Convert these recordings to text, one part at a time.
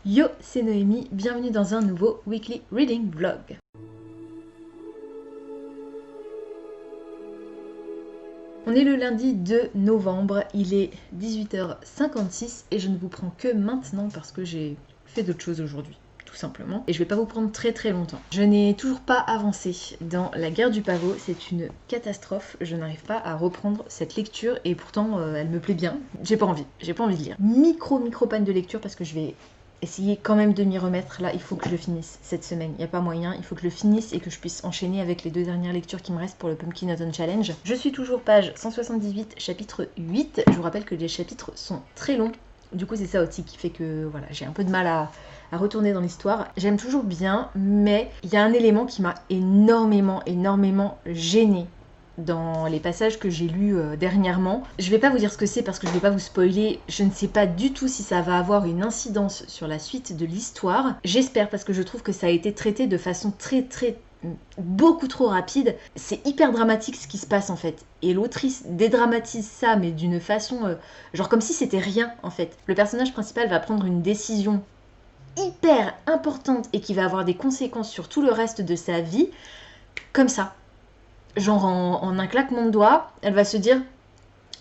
Yo, c'est Noémie, bienvenue dans un nouveau Weekly Reading Vlog. On est le lundi 2 novembre, il est 18h56 et je ne vous prends que maintenant parce que j'ai fait d'autres choses aujourd'hui, tout simplement. Et je vais pas vous prendre très longtemps. Je n'ai toujours pas avancé dans La Guerre du Pavot, c'est une catastrophe. Je n'arrive pas à reprendre cette lecture et pourtant elle me plaît bien. J'ai pas envie de lire. Micro panne de lecture parce que je vais essayer quand même de m'y remettre. Là, il faut que je le finisse cette semaine. Il n'y a pas moyen, il faut que je le finisse et que je puisse enchaîner avec les 2 dernières lectures qui me restent pour le Pumpkin Autumn Challenge. Je suis toujours page 178, chapitre 8. Je vous rappelle que les chapitres sont très longs. Du coup, c'est ça aussi qui fait que voilà, j'ai un peu de mal à retourner dans l'histoire. J'aime toujours bien, mais il y a un élément qui m'a énormément gênée dans les passages que j'ai lus dernièrement. Je vais pas vous dire ce que c'est parce que je vais pas vous spoiler. Je ne sais pas du tout si ça va avoir une incidence sur la suite de l'histoire. J'espère parce que je trouve que ça a été traité de façon beaucoup trop rapide. C'est hyper dramatique ce qui se passe en fait. Et l'autrice dédramatise ça mais d'une façon genre comme si c'était rien en fait. Le personnage principal va prendre une décision hyper importante et qui va avoir des conséquences sur tout le reste de sa vie comme ça. Genre en un claquement de doigts, elle va se dire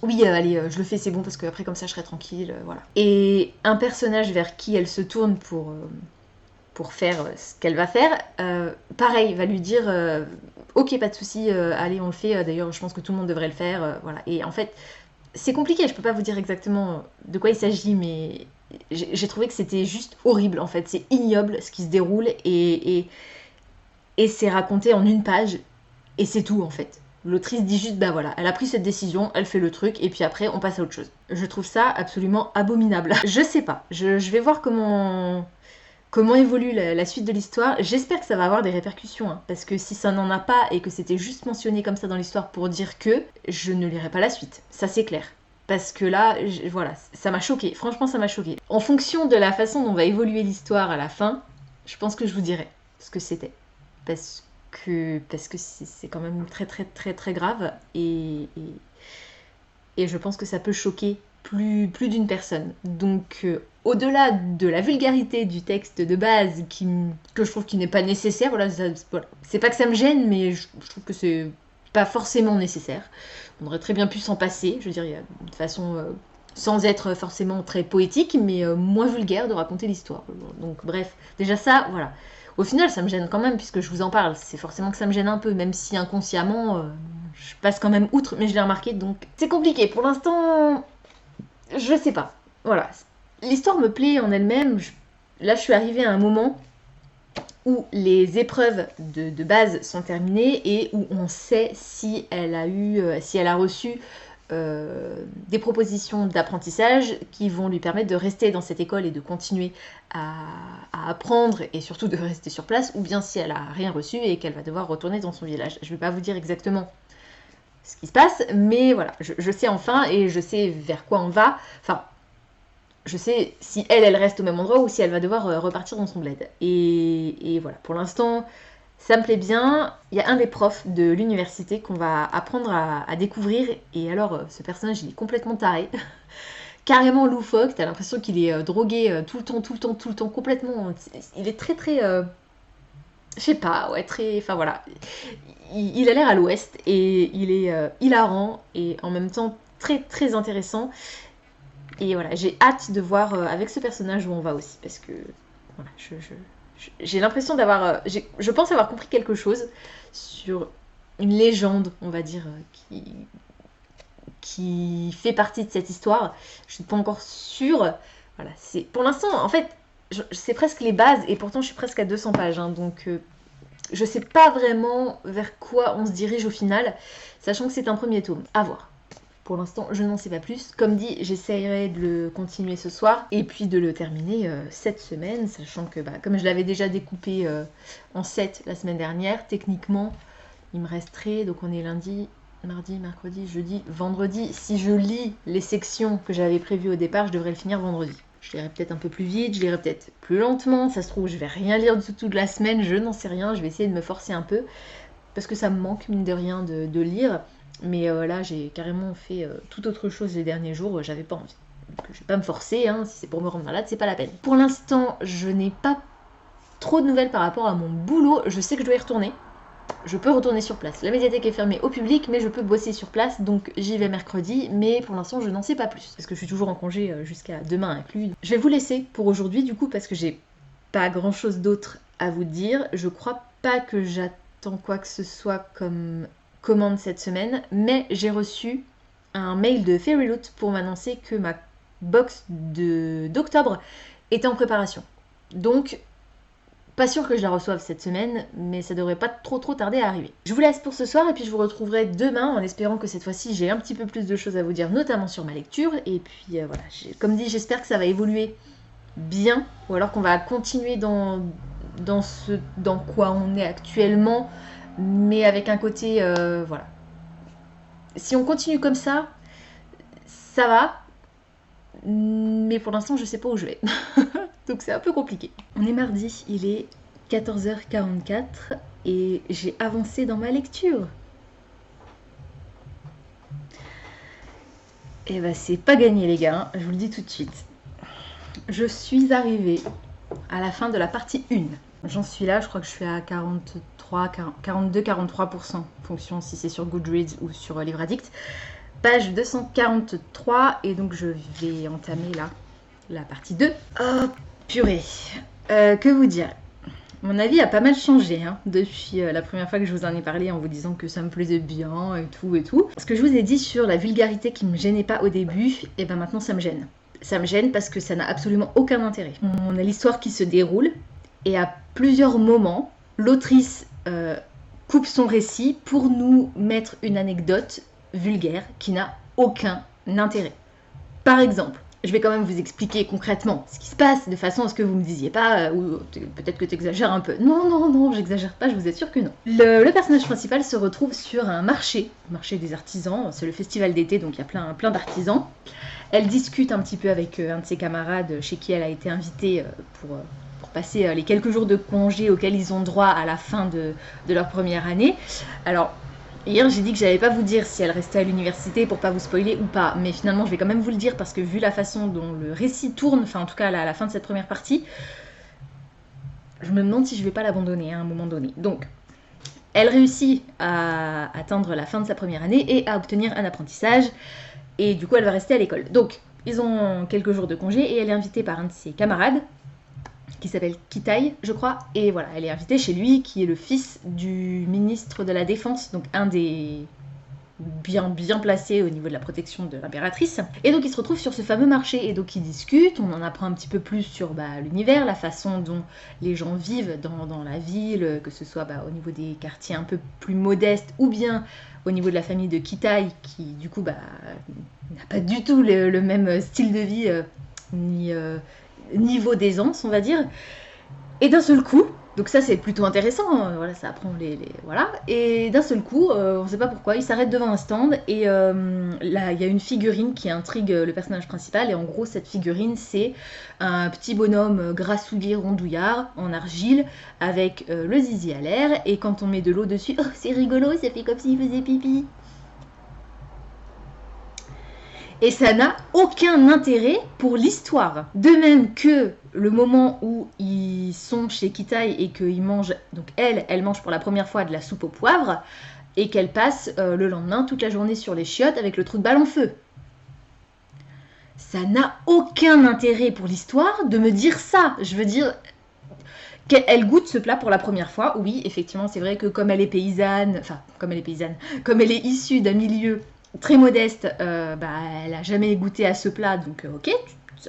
oui, allez, je le fais, c'est bon, parce qu'après comme ça je serai tranquille, voilà. Et un personnage vers qui elle se tourne pour faire ce qu'elle va faire, pareil, va lui dire ok, pas de souci, allez, on le fait, d'ailleurs je pense que tout le monde devrait le faire, voilà. Et en fait, c'est compliqué, je peux pas vous dire exactement de quoi il s'agit, mais j'ai trouvé que c'était juste horrible, en fait. C'est ignoble ce qui se déroule, et c'est raconté en une page. Et c'est tout en fait. L'autrice dit juste, bah voilà, elle a pris cette décision, elle fait le truc, et puis après on passe à autre chose. Je trouve ça absolument abominable. Je sais pas, je vais voir comment évolue la suite de l'histoire. J'espère que ça va avoir des répercussions, hein, parce que si ça n'en a pas et que c'était juste mentionné comme ça dans l'histoire pour dire que, je ne lirai pas la suite. Ça c'est clair. Parce que là, voilà, ça m'a choquée. Franchement, ça m'a choquée. En fonction de la façon dont va évoluer l'histoire à la fin, je pense que je vous dirai ce que c'était. Parce que c'est quand même très grave et je pense que ça peut choquer plus d'une personne. Donc au-delà de la vulgarité du texte de base que je trouve qui n'est pas nécessaire, voilà, c'est pas que ça me gêne, mais je trouve que c'est pas forcément nécessaire. On aurait très bien pu s'en passer, je veux dire, il y a une façon sans être forcément très poétique, mais moins vulgaire de raconter l'histoire. Donc bref, déjà ça, voilà. Au final, ça me gêne quand même, puisque je vous en parle. C'est forcément que ça me gêne un peu, même si inconsciemment, je passe quand même outre, mais je l'ai remarqué, donc c'est compliqué. Pour l'instant, je sais pas. Voilà. L'histoire me plaît en elle-même. Là, je suis arrivée à un moment où les épreuves de base sont terminées et où on sait si elle a reçu des propositions d'apprentissage qui vont lui permettre de rester dans cette école et de continuer à apprendre et surtout de rester sur place, ou bien si elle a rien reçu et qu'elle va devoir retourner dans son village. Je ne vais pas vous dire exactement ce qui se passe, mais voilà, je sais enfin et je sais vers quoi on va. Enfin, je sais si elle reste au même endroit ou si elle va devoir repartir dans son bled. Et voilà, pour l'instant, ça me plaît bien. Il y a un des profs de l'université qu'on va apprendre à découvrir. Et alors, ce personnage, il est complètement taré. Carrément loufoque. T'as l'impression qu'il est drogué tout le temps, complètement. Il est très... je sais pas, ouais, très... Enfin voilà. Il a l'air à l'ouest et il est hilarant et en même temps très intéressant. Et voilà, j'ai hâte de voir avec ce personnage où on va aussi. Parce que voilà, j'ai l'impression d'avoir... je pense avoir compris quelque chose sur une légende, on va dire, qui fait partie de cette histoire. Je suis pas encore sûre. Voilà, c'est pour l'instant, en fait, c'est presque les bases, et pourtant je suis presque à 200 pages. Hein, donc, je sais pas vraiment vers quoi on se dirige au final, sachant que c'est un premier tome. À voir. Pour l'instant, je n'en sais pas plus. Comme dit, j'essayerai de le continuer ce soir et puis de le terminer cette semaine, sachant que comme je l'avais déjà découpé en 7 la semaine dernière, techniquement, il me resterait, donc on est lundi, mardi, mercredi, jeudi, vendredi. Si je lis les sections que j'avais prévues au départ, je devrais le finir vendredi. Je lirai peut-être un peu plus vite, je lirai peut-être plus lentement, ça se trouve, je vais rien lire du tout de la semaine, je n'en sais rien, je vais essayer de me forcer un peu, parce que ça me manque, mine de rien, de lire. Mais là, j'ai carrément fait tout autre chose les derniers jours, j'avais pas envie. je vais pas me forcer, hein, si c'est pour me rendre malade, c'est pas la peine. Pour l'instant, je n'ai pas trop de nouvelles par rapport à mon boulot. Je sais que je dois y retourner. Je peux retourner sur place. La médiathèque est fermée au public, mais je peux bosser sur place, donc j'y vais mercredi, mais pour l'instant je n'en sais pas plus, parce que je suis toujours en congé jusqu'à demain inclus. Je vais vous laisser pour aujourd'hui du coup, parce que j'ai pas grand chose d'autre à vous dire. Je crois pas que j'attends quoi que ce soit comme commande cette semaine, mais j'ai reçu un mail de Fairyloot pour m'annoncer que ma box d'octobre était en préparation. Donc pas sûr que je la reçoive cette semaine, mais ça devrait pas trop tarder à arriver. Je vous laisse pour ce soir et puis je vous retrouverai demain en espérant que cette fois-ci j'ai un petit peu plus de choses à vous dire, notamment sur ma lecture. Et puis voilà, comme dit, j'espère que ça va évoluer bien, ou alors qu'on va continuer dans quoi on est actuellement, mais avec un côté, voilà. Si on continue comme ça, ça va, mais pour l'instant je sais pas où je vais. Donc c'est un peu compliqué. On est mardi, il est 14h44 et j'ai avancé dans ma lecture. Et bah c'est pas gagné les gars, je vous le dis tout de suite. Je suis arrivée à la fin de la partie 1. J'en suis là, je crois que je suis à 42-43%, en fonction si c'est sur Goodreads ou sur Livre Addict. Page 243 et donc je vais entamer là la partie 2. Oh purée, que vous dire? Mon avis a pas mal changé hein, depuis la première fois que je vous en ai parlé en vous disant que ça me plaisait bien et tout et tout. Ce que je vous ai dit sur la vulgarité qui me gênait pas au début, et ben maintenant ça me gêne. Ça me gêne parce que ça n'a absolument aucun intérêt. On a l'histoire qui se déroule et à plusieurs moments, l'autrice coupe son récit pour nous mettre une anecdote vulgaire qui n'a aucun intérêt. Par exemple, je vais quand même vous expliquer concrètement ce qui se passe de façon à ce que vous me disiez pas ou peut-être que tu exagères un peu. Non, j'exagère pas, je vous assure que non. Le personnage principal se retrouve sur un marché des artisans, c'est le festival d'été donc il y a plein d'artisans. Elle discute un petit peu avec un de ses camarades chez qui elle a été invitée pour passer les quelques jours de congé auxquels ils ont droit à la fin de leur première année. Alors hier, j'ai dit que j'allais pas vous dire si elle restait à l'université pour pas vous spoiler ou pas, mais finalement, je vais quand même vous le dire parce que vu la façon dont le récit tourne, enfin en tout cas à la fin de cette première partie, je me demande si je vais pas l'abandonner à un moment donné. Donc, elle réussit à atteindre la fin de sa première année et à obtenir un apprentissage, et du coup, elle va rester à l'école. Donc, ils ont quelques jours de congé et elle est invitée par un de ses camarades qui s'appelle Kitai, je crois, et voilà, elle est invitée chez lui, qui est le fils du ministre de la Défense, donc un des bien placés au niveau de la protection de l'impératrice. Et donc ils se retrouvent sur ce fameux marché, et donc ils discutent, on en apprend un petit peu plus sur l'univers, la façon dont les gens vivent dans la ville, que ce soit au niveau des quartiers un peu plus modestes, ou bien au niveau de la famille de Kitai, qui du coup n'a pas du tout le même style de vie, ni niveau d'aisance, on va dire. Et d'un seul coup, donc ça c'est plutôt intéressant, voilà, ça apprend voilà. Et d'un seul coup, on sait pas pourquoi, il s'arrête devant un stand et là il y a une figurine qui intrigue le personnage principal, et en gros cette figurine c'est un petit bonhomme grassouillet rondouillard en argile avec le zizi à l'air, et quand on met de l'eau dessus, oh c'est rigolo, ça fait comme s'il faisait pipi. Et ça n'a aucun intérêt pour l'histoire. De même que le moment où ils sont chez Kitai et qu'ils mangent, donc elle mange pour la première fois de la soupe au poivre, et qu'elle passe le lendemain toute la journée sur les chiottes avec le trou de balle en feu. Ça n'a aucun intérêt pour l'histoire de me dire ça. Je veux dire, qu'elle goûte ce plat pour la première fois. Oui, effectivement, c'est vrai que comme elle est issue d'un milieu très modeste, elle a jamais goûté à ce plat, donc ok,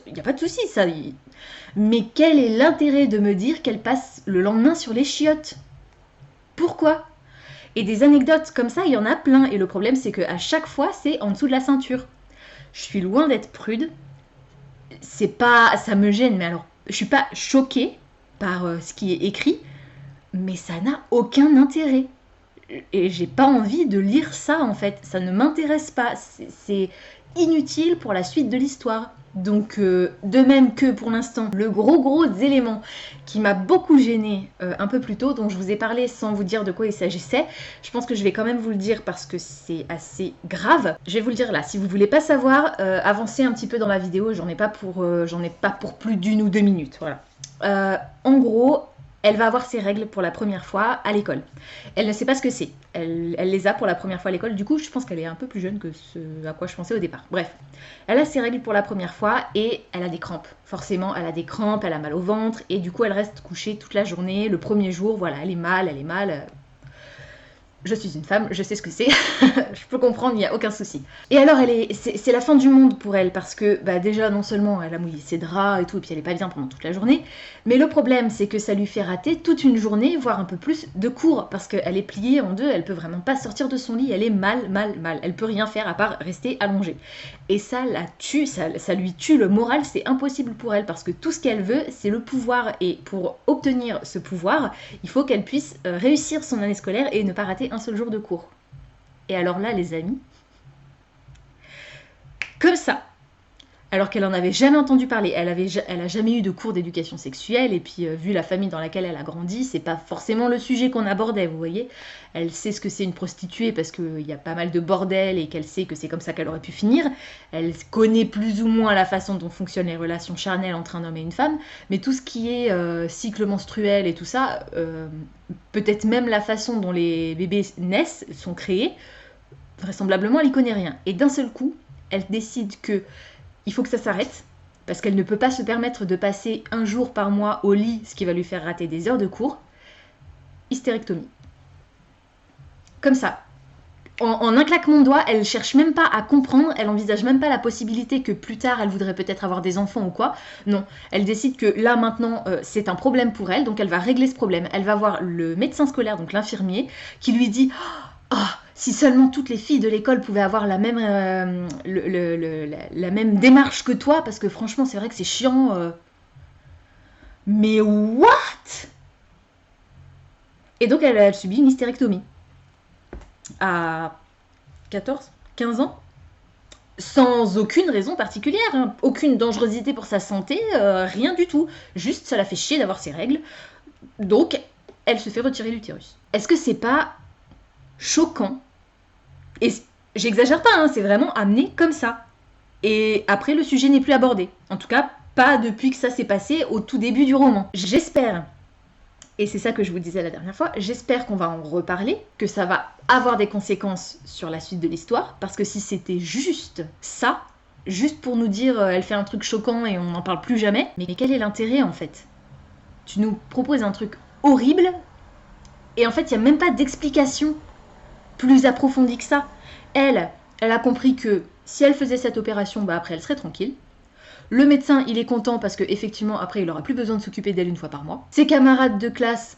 il n'y a pas de souci, ça. Mais quel est l'intérêt de me dire qu'elle passe le lendemain sur les chiottes? Pourquoi? Et des anecdotes comme ça, il y en a plein, et le problème c'est qu'à chaque fois, c'est en dessous de la ceinture. Je suis loin d'être prude, c'est pas, ça me gêne, mais alors, je suis pas choquée par ce qui est écrit, mais ça n'a aucun intérêt. Et j'ai pas envie de lire ça en fait, ça ne m'intéresse pas, c'est inutile pour la suite de l'histoire. Donc de même que pour l'instant, le gros élément qui m'a beaucoup gênée un peu plus tôt, dont je vous ai parlé sans vous dire de quoi il s'agissait, je pense que je vais quand même vous le dire parce que c'est assez grave. Je vais vous le dire là, si vous voulez pas savoir, avancez un petit peu dans la vidéo, j'en ai pas pour plus d'1 ou 2 minutes, voilà. En gros, elle va avoir ses règles pour la première fois à l'école. Elle ne sait pas ce que c'est. Elle les a pour la première fois à l'école. Du coup, je pense qu'elle est un peu plus jeune que ce à quoi je pensais au départ. Bref, elle a ses règles pour la première fois et elle a des crampes. Forcément, elle a des crampes, elle a mal au ventre et du coup, elle reste couchée toute la journée. Le premier jour, voilà, elle est mal. Je suis une femme, je sais ce que c'est, je peux comprendre, il n'y a aucun souci. Et alors, c'est la fin du monde pour elle, parce que bah, déjà, non seulement elle a mouillé ses draps et tout, et puis elle est pas bien pendant toute la journée, mais le problème, c'est que ça lui fait rater toute une journée, voire un peu plus, de cours, parce qu'elle est pliée en deux, elle peut vraiment pas sortir de son lit, elle est mal, elle peut rien faire à part rester allongée. Et ça la tue, ça lui tue le moral, c'est impossible pour elle, parce que tout ce qu'elle veut, c'est le pouvoir, et pour obtenir ce pouvoir, il faut qu'elle puisse réussir son année scolaire et ne pas rater un seul jour de cours. Et alors là, les amis, comme ça, alors qu'elle en avait jamais entendu parler, elle a jamais eu de cours d'éducation sexuelle, et puis vu la famille dans laquelle elle a grandi, c'est pas forcément le sujet qu'on abordait, vous voyez. Elle sait ce que c'est une prostituée parce qu'il y a pas mal de bordel et qu'elle sait que c'est comme ça qu'elle aurait pu finir. Elle connaît plus ou moins la façon dont fonctionnent les relations charnelles entre un homme et une femme, mais tout ce qui est cycle menstruel et tout ça, peut-être même la façon dont les bébés naissent, sont créés, vraisemblablement elle y connaît rien. Et d'un seul coup, elle décide que il faut que ça s'arrête, parce qu'elle ne peut pas se permettre de passer un jour par mois au lit, ce qui va lui faire rater des heures de cours. Hystérectomie. Comme ça. En un claquement de doigts, elle cherche même pas à comprendre, elle envisage même pas la possibilité que plus tard elle voudrait peut-être avoir des enfants ou quoi. Non, elle décide que là maintenant c'est un problème pour elle, donc elle va régler ce problème. Elle va voir le médecin scolaire, donc l'infirmier, qui lui dit « Oh, si seulement toutes les filles de l'école pouvaient avoir la même, la même démarche que toi, parce que franchement c'est vrai que c'est chiant. Mais what ?» Et donc elle subit une hystérectomie. À 14, 15 ans, sans aucune raison particulière, hein. Aucune dangerosité pour sa santé, rien du tout. Juste, ça la fait chier d'avoir ses règles. Donc, elle se fait retirer l'utérus. Est-ce que c'est pas choquant? Et j'exagère pas, hein, c'est vraiment amené comme ça. Et après, le sujet n'est plus abordé. En tout cas, pas depuis que ça s'est passé au tout début du roman. J'espère, et c'est ça que je vous disais la dernière fois, j'espère qu'on va en reparler, que ça va avoir des conséquences sur la suite de l'histoire, parce que si c'était juste ça, juste pour nous dire elle fait un truc choquant et on n'en parle plus jamais, mais quel est l'intérêt en fait? Tu nous proposes un truc horrible, et en fait il n'y a même pas d'explication plus approfondie que ça. Elle a compris que si elle faisait cette opération, bah après elle serait tranquille. Le médecin, il est content parce qu'effectivement, après, il n'aura plus besoin de s'occuper d'elle une fois par mois. Ses camarades de classe,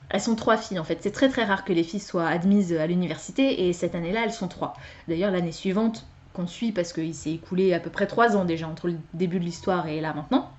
elles sont 3 filles en fait. C'est très rare que les filles soient admises à l'université et cette année-là, elles sont 3. D'ailleurs, l'année suivante, qu'on suit parce qu'il s'est écoulé à peu près 3 ans déjà entre le début de l'histoire et là maintenant.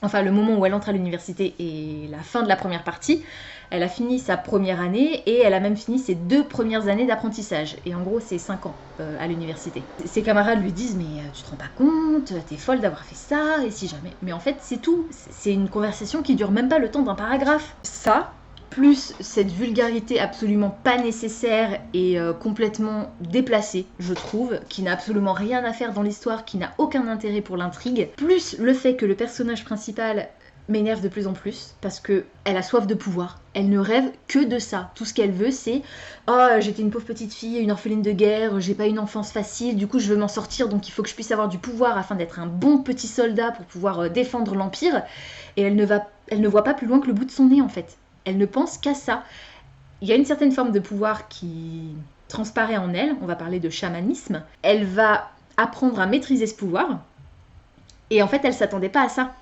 Enfin, le moment où elle entre à l'université et la fin de la première partie, elle a fini sa première année et elle a même fini ses 2 premières années d'apprentissage. Et en gros, c'est 5 ans à l'université. Ses camarades lui disent « Mais tu te rends pas compte, t'es folle d'avoir fait ça, et si jamais... » Mais en fait, c'est tout. C'est une conversation qui dure même pas le temps d'un paragraphe. Ça, plus cette vulgarité absolument pas nécessaire et complètement déplacée, je trouve, qui n'a absolument rien à faire dans l'histoire, qui n'a aucun intérêt pour l'intrigue, plus le fait que le personnage principal m'énerve de plus en plus, parce que elle a soif de pouvoir. Elle ne rêve que de ça. Tout ce qu'elle veut, c'est « Oh, j'étais une pauvre petite fille, une orpheline de guerre, j'ai pas une enfance facile, du coup je veux m'en sortir, donc il faut que je puisse avoir du pouvoir afin d'être un bon petit soldat pour pouvoir défendre l'Empire. » Et elle ne voit pas plus loin que le bout de son nez, en fait. Elle ne pense qu'à ça. Il y a une certaine forme de pouvoir qui transparaît en elle, on va parler de chamanisme. Elle va apprendre à maîtriser ce pouvoir, et en fait elle s'attendait pas à ça.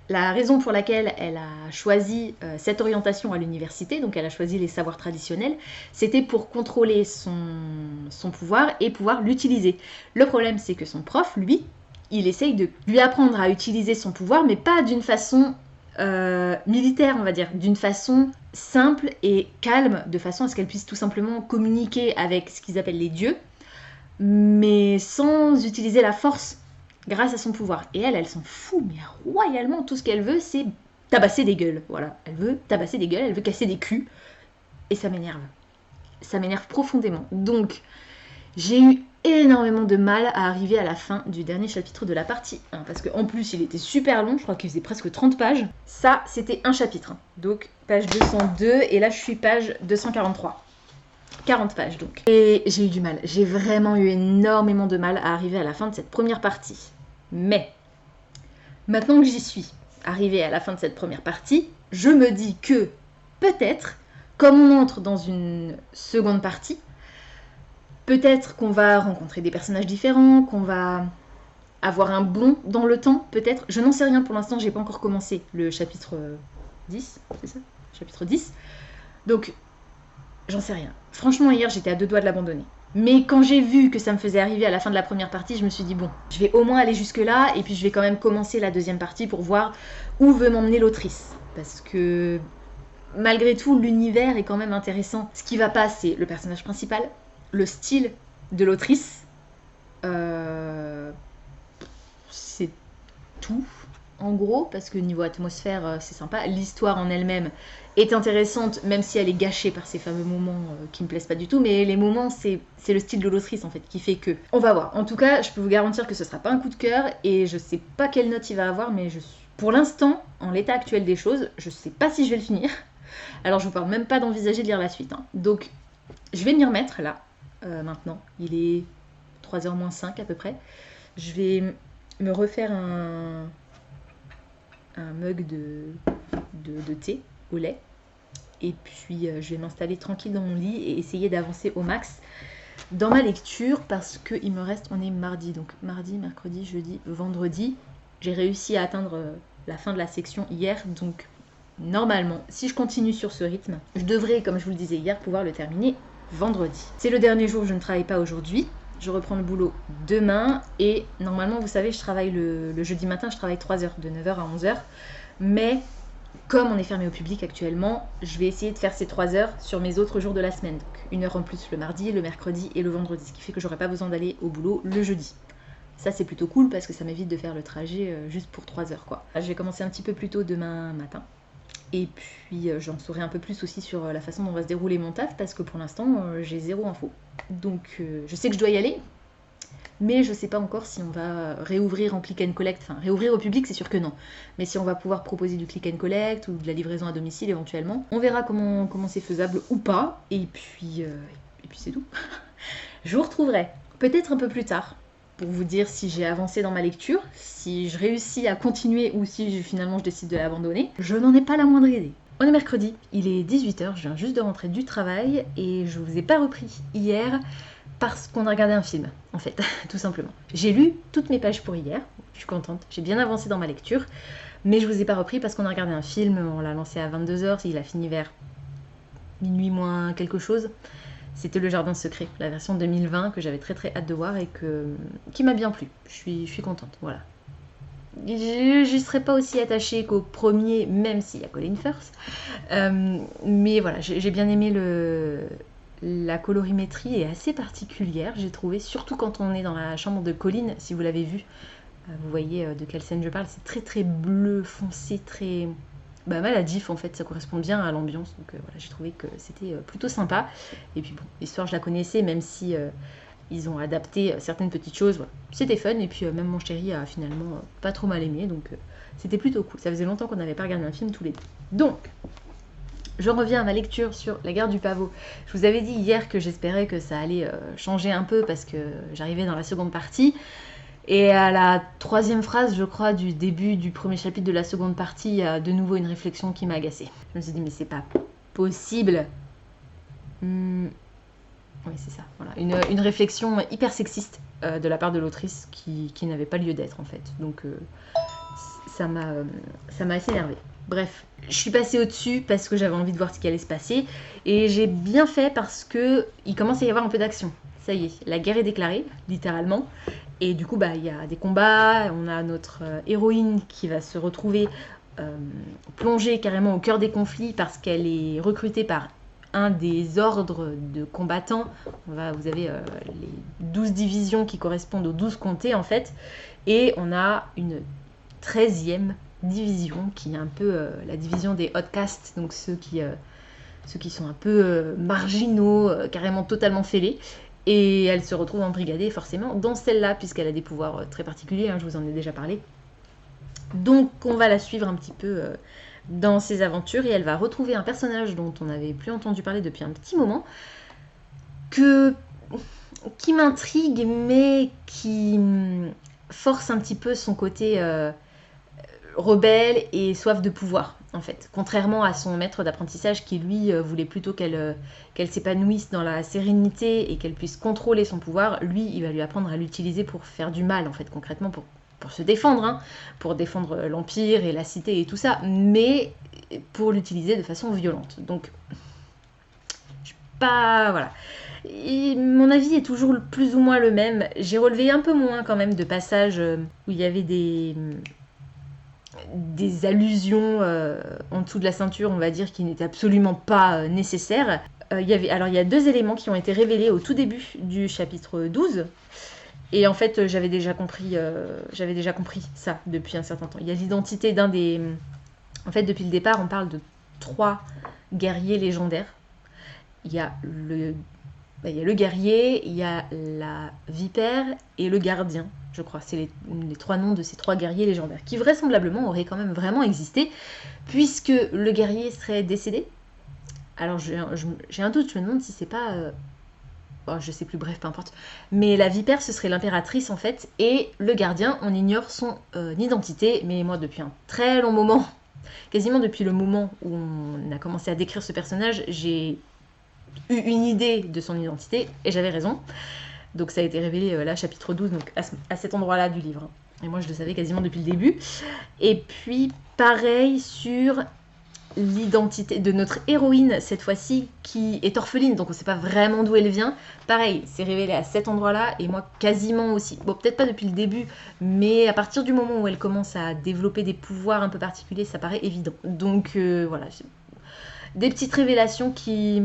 La raison pour laquelle elle a choisi cette orientation à l'université, donc elle a choisi les savoirs traditionnels, c'était pour contrôler son pouvoir et pouvoir l'utiliser. Le problème, c'est que son prof, lui, il essaye de lui apprendre à utiliser son pouvoir, mais pas d'une façon militaire, on va dire, d'une façon simple et calme, de façon à ce qu'elle puisse tout simplement communiquer avec ce qu'ils appellent les dieux, mais sans utiliser la force. grâce à son pouvoir. Et elle s'en fout, mais royalement, tout ce qu'elle veut, c'est tabasser des gueules. Voilà, elle veut tabasser des gueules, elle veut casser des culs. Et ça m'énerve. Ça m'énerve profondément. Donc, j'ai eu énormément de mal à arriver à la fin du dernier chapitre de la partie 1. Parce qu'en plus, il était super long, je crois qu'il faisait presque 30 pages. Ça, c'était un chapitre. Donc, page 202, et là, je suis page 243. 40 pages donc. Et j'ai eu du mal. J'ai vraiment eu énormément de mal à arriver à la fin de cette première partie. Mais, maintenant que j'y suis arrivée à la fin de cette première partie, je me dis que, peut-être, comme on entre dans une seconde partie, peut-être qu'on va rencontrer des personnages différents, qu'on va avoir un bond dans le temps, peut-être. Je n'en sais rien pour l'instant, j'ai pas encore commencé le chapitre 10, c'est ça ? Chapitre 10. Donc, j'en sais rien. Franchement, hier, j'étais à 2 doigts de l'abandonner. Mais quand j'ai vu que ça me faisait arriver à la fin de la première partie, je me suis dit, bon, je vais au moins aller jusque-là, et puis je vais quand même commencer la deuxième partie pour voir où veut m'emmener l'autrice. Parce que, malgré tout, l'univers est quand même intéressant. Ce qui va pas, c'est le personnage principal, le style de l'autrice, c'est tout, en gros, parce que niveau atmosphère, c'est sympa. L'histoire en elle-même est intéressante, même si elle est gâchée par ces fameux moments qui me plaisent pas du tout, mais les moments, c'est le style de l'autrice, en fait, qui fait que... On va voir. En tout cas, je peux vous garantir que ce sera pas un coup de cœur, et je sais pas quelle note il va avoir, mais pour l'instant, en l'état actuel des choses, je sais pas si je vais le finir. Alors, je vous parle même pas d'envisager de lire la suite. Hein. Donc, je vais m'y remettre, là, maintenant. Il est 3h moins 5 à peu près. Je vais me refaire un mug de thé au lait. Et puis je vais m'installer tranquille dans mon lit et essayer d'avancer au max dans ma lecture parce qu'il me reste, on est mardi, donc mardi, mercredi, jeudi, vendredi. J'ai réussi à atteindre la fin de la section hier, donc normalement, si je continue sur ce rythme, je devrais, comme je vous le disais hier, pouvoir le terminer vendredi. C'est le dernier jour où je ne travaille pas aujourd'hui. Je reprends le boulot demain et normalement, vous savez, je travaille le jeudi matin, je travaille 3 heures, de 9h à 11h. Mais comme on est fermé au public actuellement, je vais essayer de faire ces 3 heures sur mes autres jours de la semaine. Donc 1 heure en plus le mardi, le mercredi et le vendredi, ce qui fait que j'aurai pas besoin d'aller au boulot le jeudi. Ça, c'est plutôt cool parce que ça m'évite de faire le trajet juste pour 3 heures, quoi. Je vais commencer un petit peu plus tôt demain matin. Et puis j'en saurai un peu plus aussi sur la façon dont va se dérouler mon taf parce que pour l'instant j'ai zéro info. Donc je sais que je dois y aller, mais je sais pas encore si on va réouvrir en click and collect. Enfin, réouvrir au public, c'est sûr que non. Mais si on va pouvoir proposer du click and collect ou de la livraison à domicile éventuellement, on verra comment c'est faisable ou pas. Et puis c'est tout. Je vous retrouverai peut-être un peu plus tard pour vous dire si j'ai avancé dans ma lecture, si je réussis à continuer ou si finalement je décide de l'abandonner. Je n'en ai pas la moindre idée. On est mercredi, il est 18h, je viens juste de rentrer du travail et je vous ai pas repris hier parce qu'on a regardé un film, en fait, tout simplement. J'ai lu toutes mes pages pour hier, je suis contente, j'ai bien avancé dans ma lecture, mais je vous ai pas repris parce qu'on a regardé un film, on l'a lancé à 22h, il a fini vers minuit moins quelque chose. C'était Le Jardin Secret, la version 2020 que j'avais très très hâte de voir et qui m'a bien plu. Je suis contente, voilà. J'y serais pas aussi attachée qu'au premier, même s'il y a Colin Firth. Mais voilà, j'ai bien aimé la colorimétrie est assez particulière, j'ai trouvé, surtout quand on est dans la chambre de Colin, si vous l'avez vu. Vous voyez de quelle scène je parle, c'est très très bleu foncé, très... maladif en fait, ça correspond bien à l'ambiance, donc voilà, j'ai trouvé que c'était plutôt sympa. Et puis bon, l'histoire je la connaissais, même si ils ont adapté certaines petites choses, voilà. C'était fun, et puis même mon chéri a finalement pas trop mal aimé, donc c'était plutôt cool. Ça faisait longtemps qu'on n'avait pas regardé un film tous les deux. Donc, je reviens à ma lecture sur La Guerre du Pavot. Je vous avais dit hier que j'espérais que ça allait changer un peu parce que j'arrivais dans la seconde partie. Et à la 3e phrase, je crois, du début du premier chapitre de la seconde partie, il y a de nouveau une réflexion qui m'a agacée. Je me suis dit, mais c'est pas possible. Oui, c'est ça. Voilà. Une réflexion hyper sexiste de la part de l'autrice qui n'avait pas lieu d'être, en fait. Donc, ça m'a assez énervée. Bref, je suis passée au-dessus parce que j'avais envie de voir ce qui allait se passer. Et j'ai bien fait parce qu'il commence à y avoir un peu d'action. Ça y est, la guerre est déclarée, littéralement. Et du coup, il y a des combats, on a notre héroïne qui va se retrouver plongée carrément au cœur des conflits parce qu'elle est recrutée par un des ordres de combattants. Vous avez les 12 divisions qui correspondent aux 12 comtés en fait. Et on a une 13e division qui est un peu la division des outcasts, donc ceux qui sont un peu marginaux, carrément totalement fêlés. Et elle se retrouve embrigadée forcément dans celle-là, puisqu'elle a des pouvoirs très particuliers, je vous en ai déjà parlé. Donc on va la suivre un petit peu dans ses aventures, et elle va retrouver un personnage dont on n'avait plus entendu parler depuis un petit moment, qui m'intrigue, mais qui force un petit peu son côté rebelle et soif de pouvoir, en fait. Contrairement à son maître d'apprentissage qui, lui, voulait plutôt qu'elle s'épanouisse dans la sérénité et qu'elle puisse contrôler son pouvoir, lui, il va lui apprendre à l'utiliser pour faire du mal, en fait, concrètement, pour se défendre, pour défendre l'Empire et la cité et tout ça, mais pour l'utiliser de façon violente. Donc, je suis pas... Voilà. Et mon avis est toujours plus ou moins le même. J'ai relevé un peu moins quand même de passages où il y avait des allusions en dessous de la ceinture, on va dire, qui n'étaient absolument pas nécessaires. Il y a 2 éléments qui ont été révélés au tout début du chapitre 12. Et en fait, j'avais déjà compris ça depuis un certain temps. Il y a l'identité d'un des... En fait, depuis le départ, on parle de 3 guerriers légendaires. Il y a le guerrier, il y a la vipère et le gardien, je crois. C'est les 3 noms de ces 3 guerriers légendaires, qui vraisemblablement auraient quand même vraiment existé, puisque le guerrier serait décédé. Alors j'ai un doute, je me demande si c'est pas... je sais plus, bref, peu importe. Mais la vipère, ce serait l'impératrice en fait, et le gardien, on ignore son identité, mais moi depuis un très long moment, quasiment depuis le moment où on a commencé à décrire ce personnage, j'ai eu une idée de son identité, et j'avais raison. Donc ça a été révélé là, chapitre 12, donc à cet endroit-là du livre. Et moi je le savais quasiment depuis le début. Et puis pareil sur l'identité de notre héroïne, cette fois-ci, qui est orpheline, donc on ne sait pas vraiment d'où elle vient. Pareil, c'est révélé à cet endroit-là, et moi quasiment aussi. Bon, peut-être pas depuis le début, mais à partir du moment où elle commence à développer des pouvoirs un peu particuliers, ça paraît évident. Donc voilà, des petites révélations qui,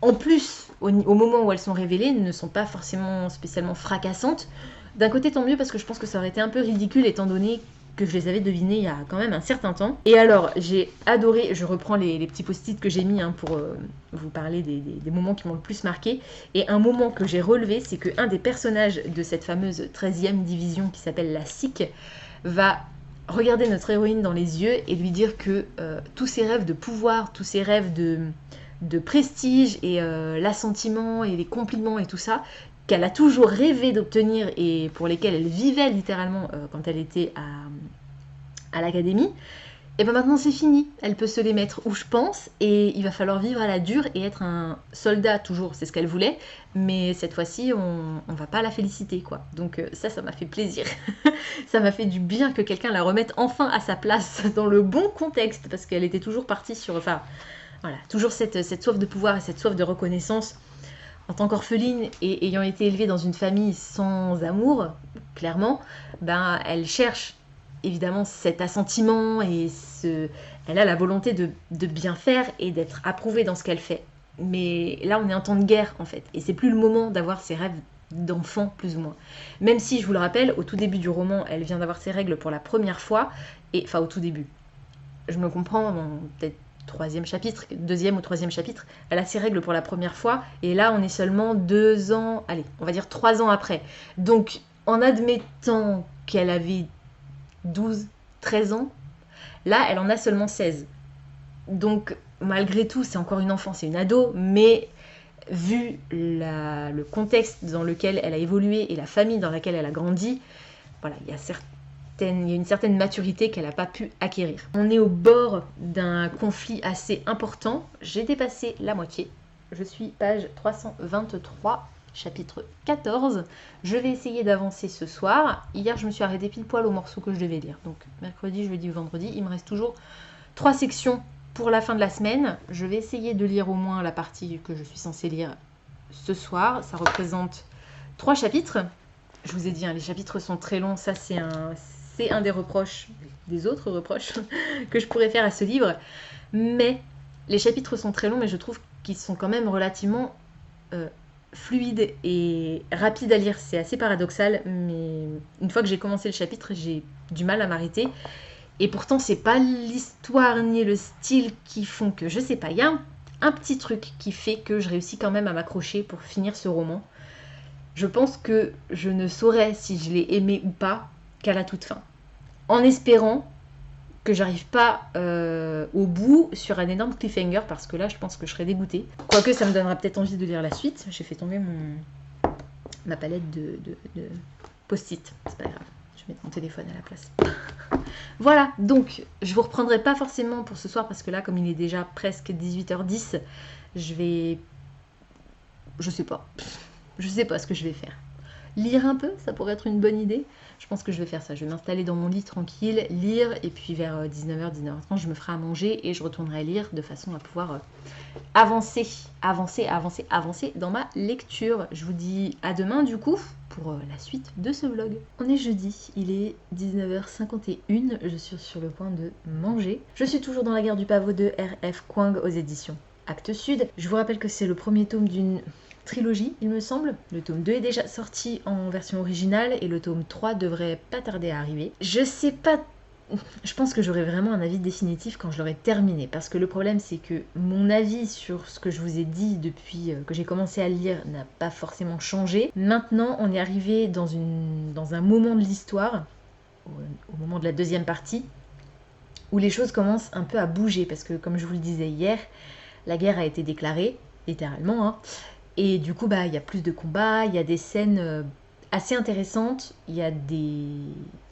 en plus, au moment où elles sont révélées, ne sont pas forcément spécialement fracassantes. D'un côté, tant mieux, parce que je pense que ça aurait été un peu ridicule, étant donné que je les avais devinées il y a quand même un certain temps. Et alors, j'ai adoré, je reprends les petits post-it que j'ai mis pour vous parler des moments qui m'ont le plus marqué. Et un moment que j'ai relevé, c'est qu'un des personnages de cette fameuse 13e division qui s'appelle la SIC va regarder notre héroïne dans les yeux et lui dire que tous ses rêves de pouvoir, tous ses rêves de prestige et l'assentiment et les compliments et tout ça, qu'elle a toujours rêvé d'obtenir et pour lesquels elle vivait littéralement quand elle était à l'académie, et bien maintenant c'est fini. Elle peut se les mettre où je pense, et il va falloir vivre à la dure et être un soldat toujours, c'est ce qu'elle voulait, mais cette fois-ci on va pas la féliciter quoi. Donc ça m'a fait plaisir. Ça m'a fait du bien que quelqu'un la remette enfin à sa place dans le bon contexte, parce qu'elle était toujours partie sur... Enfin voilà, toujours cette soif de pouvoir et cette soif de reconnaissance. En tant qu'orpheline et ayant été élevée dans une famille sans amour, clairement, elle cherche évidemment cet assentiment et elle a la volonté de bien faire et d'être approuvée dans ce qu'elle fait. Mais là, on est en temps de guerre en fait, et c'est plus le moment d'avoir ses rêves d'enfant plus ou moins. Même si, je vous le rappelle, au tout début du roman, elle vient d'avoir ses règles pour la première fois, enfin au tout début. Je me comprends, peut-être 3e chapitre, 2e ou 3e chapitre, elle a ses règles pour la première fois, et là on est seulement 2 ans, allez, on va dire 3 ans après. Donc en admettant qu'elle avait 12, 13 ans, là elle en a seulement 16. Donc malgré tout, c'est encore une enfant, c'est une ado, mais vu le contexte dans lequel elle a évolué et la famille dans laquelle elle a grandi, voilà, il y a une certaine maturité qu'elle n'a pas pu acquérir. On est au bord d'un conflit assez important. J'ai dépassé la moitié. Je suis page 323, chapitre 14. Je vais essayer d'avancer ce soir. Hier, je me suis arrêtée pile poil au morceau que je devais lire. Donc, mercredi, jeudi, vendredi, il me reste toujours 3 sections pour la fin de la semaine. Je vais essayer de lire au moins la partie que je suis censée lire ce soir. Ça représente 3 chapitres. Je vous ai dit, les chapitres sont très longs. Ça, c'est un des reproches, des autres reproches que je pourrais faire à ce livre. Mais les chapitres sont très longs, mais je trouve qui sont quand même relativement fluides et rapides à lire. C'est assez paradoxal, mais une fois que j'ai commencé le chapitre, j'ai du mal à m'arrêter. Et pourtant, c'est pas l'histoire ni le style qui font que, je sais pas, il y a un petit truc qui fait que je réussis quand même à m'accrocher pour finir ce roman. Je pense que je ne saurais si je l'ai aimé ou pas qu'à la toute fin. En espérant que j'arrive pas au bout sur un énorme cliffhanger, parce que là, je pense que je serais dégoûtée. Quoique, ça me donnera peut-être envie de lire la suite. J'ai fait tomber ma palette de post-it. C'est pas grave, je vais mettre mon téléphone à la place. Voilà, donc je vous reprendrai pas forcément pour ce soir, parce que là, comme il est déjà presque 18h10, je sais pas ce que je vais faire. Lire un peu, ça pourrait être une bonne idée. Je pense que je vais faire ça. Je vais m'installer dans mon lit tranquille, lire, et puis vers 19h, 19h30, je me ferai à manger et je retournerai lire de façon à pouvoir avancer dans ma lecture. Je vous dis à demain du coup pour la suite de ce vlog. On est jeudi, il est 19h51, je suis sur le point de manger. Je suis toujours dans la guerre du pavot de R.F. Kuang aux éditions Actes Sud. Je vous rappelle que c'est le premier tome d'une trilogie, il me semble. Le tome 2 est déjà sorti en version originale et le tome 3 devrait pas tarder à arriver. Je sais pas, je pense que j'aurai vraiment un avis définitif quand je l'aurai terminé, parce que le problème c'est que mon avis sur ce que je vous ai dit depuis que j'ai commencé à lire n'a pas forcément changé. Maintenant on est arrivé dans un moment de l'histoire, au moment de la deuxième partie, où les choses commencent un peu à bouger, parce que comme je vous le disais hier, la guerre a été déclarée, littéralement, hein. Et du coup, il y a plus de combats, il y a des scènes assez intéressantes. Il y a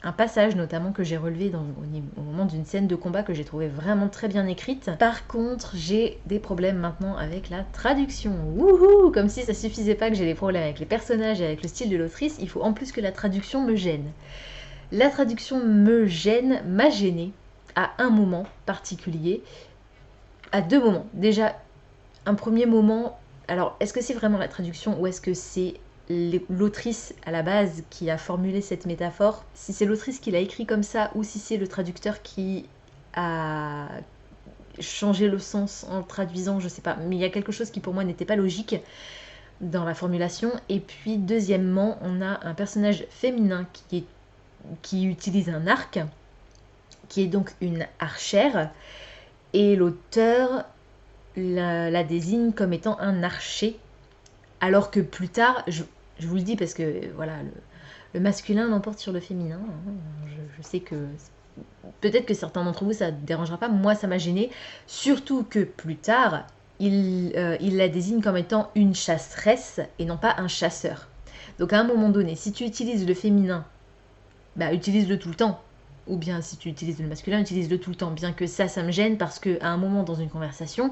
un passage notamment que j'ai relevé au moment d'une scène de combat que j'ai trouvé vraiment très bien écrite. Par contre, j'ai des problèmes maintenant avec la traduction. Wouhou! Comme si ça suffisait pas que j'ai des problèmes avec les personnages et avec le style de l'autrice, il faut en plus que la traduction me gêne. La traduction m'a gênée à un moment particulier, à deux moments. Déjà, un premier moment... Alors, est-ce que c'est vraiment la traduction ou est-ce que c'est l'autrice à la base qui a formulé cette métaphore? Si c'est l'autrice qui l'a écrit comme ça ou si c'est le traducteur qui a changé le sens en traduisant, je sais pas. Mais il y a quelque chose qui pour moi n'était pas logique dans la formulation. Et puis, deuxièmement, on a un personnage féminin qui utilise un arc, qui est donc une archère. Et l'auteur... la désigne comme étant un archer, alors que plus tard, je vous le dis parce que voilà, le masculin l'emporte sur le féminin, hein. Je sais que peut-être que certains d'entre vous ça ne dérangera pas, moi ça m'a gêné, surtout que plus tard, il la désigne comme étant une chasseresse et non pas un chasseur. Donc à un moment donné, si tu utilises le féminin, utilise-le tout le temps. Ou bien si tu utilises le masculin, utilise-le tout le temps. Bien que ça me gêne parce qu'à un moment dans une conversation,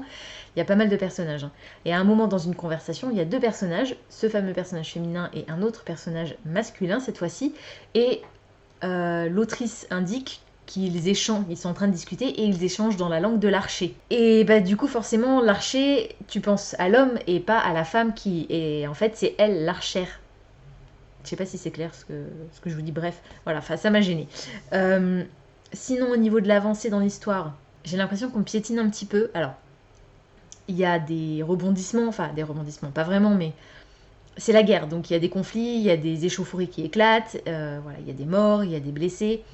il y a pas mal de personnages. Et à un moment dans une conversation, il y a deux personnages, ce fameux personnage féminin et un autre personnage masculin cette fois-ci. Et l'autrice indique qu'ils échangent, ils sont en train de discuter et ils échangent dans la langue de l'archer. Et du coup forcément l'archer, tu penses à l'homme et pas à la femme qui est... En fait c'est elle l'archère. Je sais pas si c'est clair ce que je vous dis, bref, voilà, ça m'a gêné. Sinon, au niveau de l'avancée dans l'histoire, j'ai l'impression qu'on piétine un petit peu. Alors, il y a des rebondissements, pas vraiment, mais c'est la guerre, donc il y a des conflits, il y a des échauffourées qui éclatent, voilà, il y a des morts, il y a des blessés,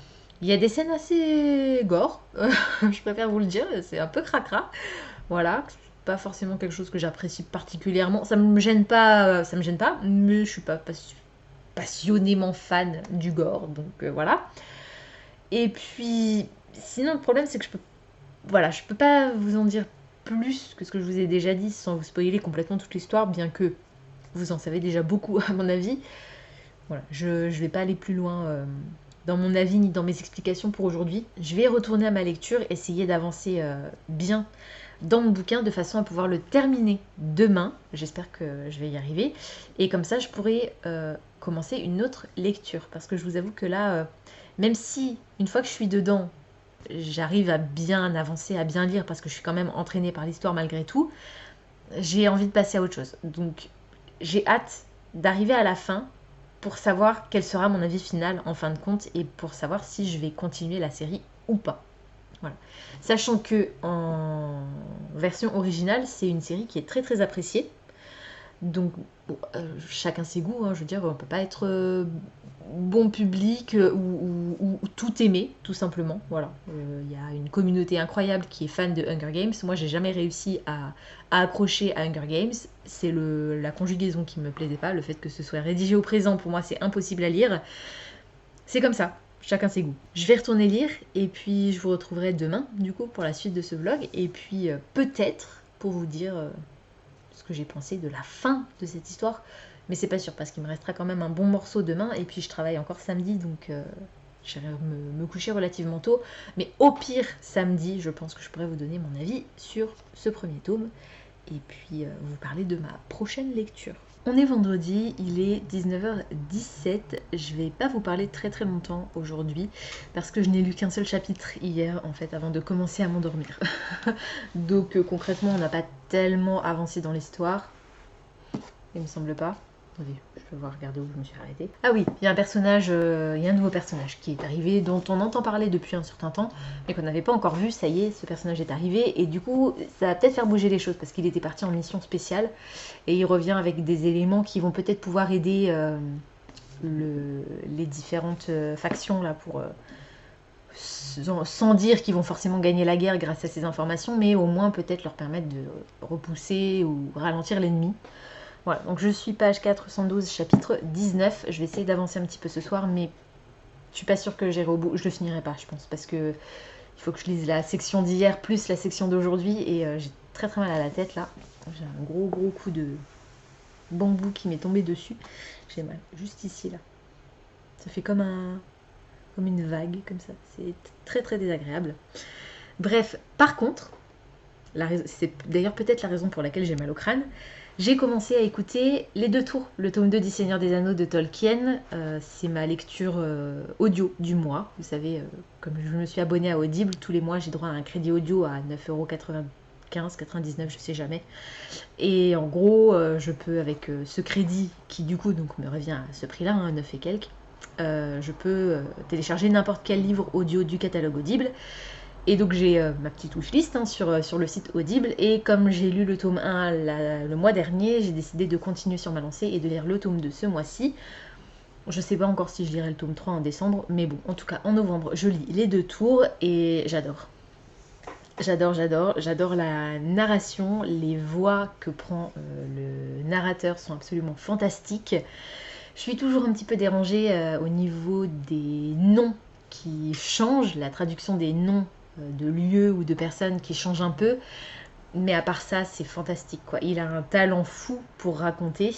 il y a des scènes assez gore, je préfère vous le dire, c'est un peu cracra, voilà. Pas forcément quelque chose que j'apprécie particulièrement, ça me gêne pas, mais je suis pas passionnément fan du gore, donc voilà. Et puis sinon le problème c'est que je peux pas vous en dire plus que ce que je vous ai déjà dit sans vous spoiler complètement toute l'histoire, bien que vous en savez déjà beaucoup à mon avis. Voilà, je vais pas aller plus loin dans mon avis ni dans mes explications pour aujourd'hui. Je vais retourner à ma lecture, essayer d'avancer bien dans mon bouquin de façon à pouvoir le terminer demain. J'espère que je vais y arriver. Et comme ça, je pourrai commencer une autre lecture. Parce que je vous avoue que là, même si une fois que je suis dedans, j'arrive à bien avancer, à bien lire, parce que je suis quand même entraînée par l'histoire malgré tout, j'ai envie de passer à autre chose. Donc j'ai hâte d'arriver à la fin pour savoir quel sera mon avis final en fin de compte et pour savoir si je vais continuer la série ou pas. Voilà. Sachant que en version originale, c'est une série qui est très très appréciée. Donc, bon, chacun ses goûts, hein, je veux dire, on peut pas être bon public ou tout aimer, tout simplement. Voilà, il y a une communauté incroyable qui est fan de Hunger Games. Moi, j'ai jamais réussi à accrocher à Hunger Games. C'est la conjugaison qui me plaisait pas, le fait que ce soit rédigé au présent, pour moi, c'est impossible à lire. C'est comme ça. Chacun ses goûts. Je vais retourner lire et puis je vous retrouverai demain du coup pour la suite de ce vlog et puis peut-être pour vous dire ce que j'ai pensé de la fin de cette histoire, mais c'est pas sûr parce qu'il me restera quand même un bon morceau demain et puis je travaille encore samedi donc j'irai me coucher relativement tôt, mais au pire samedi je pense que je pourrais vous donner mon avis sur ce premier tome et puis vous parler de ma prochaine lecture. On est vendredi, il est 19h17, je vais pas vous parler très très longtemps aujourd'hui parce que je n'ai lu qu'un seul chapitre hier en fait avant de commencer à m'endormir. Donc concrètement on n'a pas tellement avancé dans l'histoire, il me semble pas. Attendez, je vais voir regarder où je me suis arrêtée. Ah oui, il y a un personnage, il y a un nouveau personnage qui est arrivé, dont on entend parler depuis un certain temps, mais qu'on n'avait pas encore vu, ça y est, ce personnage est arrivé, et du coup, ça va peut-être faire bouger les choses, parce qu'il était parti en mission spéciale, et il revient avec des éléments qui vont peut-être pouvoir aider les différentes factions, là, pour... sans dire qu'ils vont forcément gagner la guerre grâce à ces informations, mais au moins peut-être leur permettre de repousser ou ralentir l'ennemi. Voilà, donc je suis page 412, chapitre 19. Je vais essayer d'avancer un petit peu ce soir, mais je suis pas sûre que j'irai au bout. Je le finirai pas, je pense, parce que il faut que je lise la section d'hier plus la section d'aujourd'hui, et j'ai très très mal à la tête là. J'ai un gros coup de bambou qui m'est tombé dessus. J'ai mal, juste ici là. Ça fait comme une vague, comme ça. C'est très très désagréable. Bref, par contre, c'est d'ailleurs peut-être la raison pour laquelle j'ai mal au crâne. J'ai commencé à écouter Les Deux Tours, le tome 2 du Seigneur des Anneaux de Tolkien. C'est ma lecture audio du mois. Vous savez, comme je me suis abonnée à Audible, tous les mois j'ai droit à un crédit audio à 9,95 €, je sais jamais. Et en gros, je peux, avec ce crédit qui du coup donc, me revient à ce prix-là, 9 et quelques, je peux télécharger n'importe quel livre audio du catalogue Audible. Et donc j'ai ma petite wishlist sur le site Audible, et comme j'ai lu le tome 1 le mois dernier, j'ai décidé de continuer sur ma lancée et de lire le tome 2 ce mois-ci. Je sais pas encore si je lirai le tome 3 en décembre, mais bon, en tout cas en novembre je lis Les Deux Tours et j'adore. J'adore la narration, les voix que prend le narrateur sont absolument fantastiques. Je suis toujours un petit peu dérangée au niveau des noms qui changent, la traduction des noms de lieux ou de personnes qui changent un peu, mais à part ça c'est fantastique quoi. Il a un talent fou pour raconter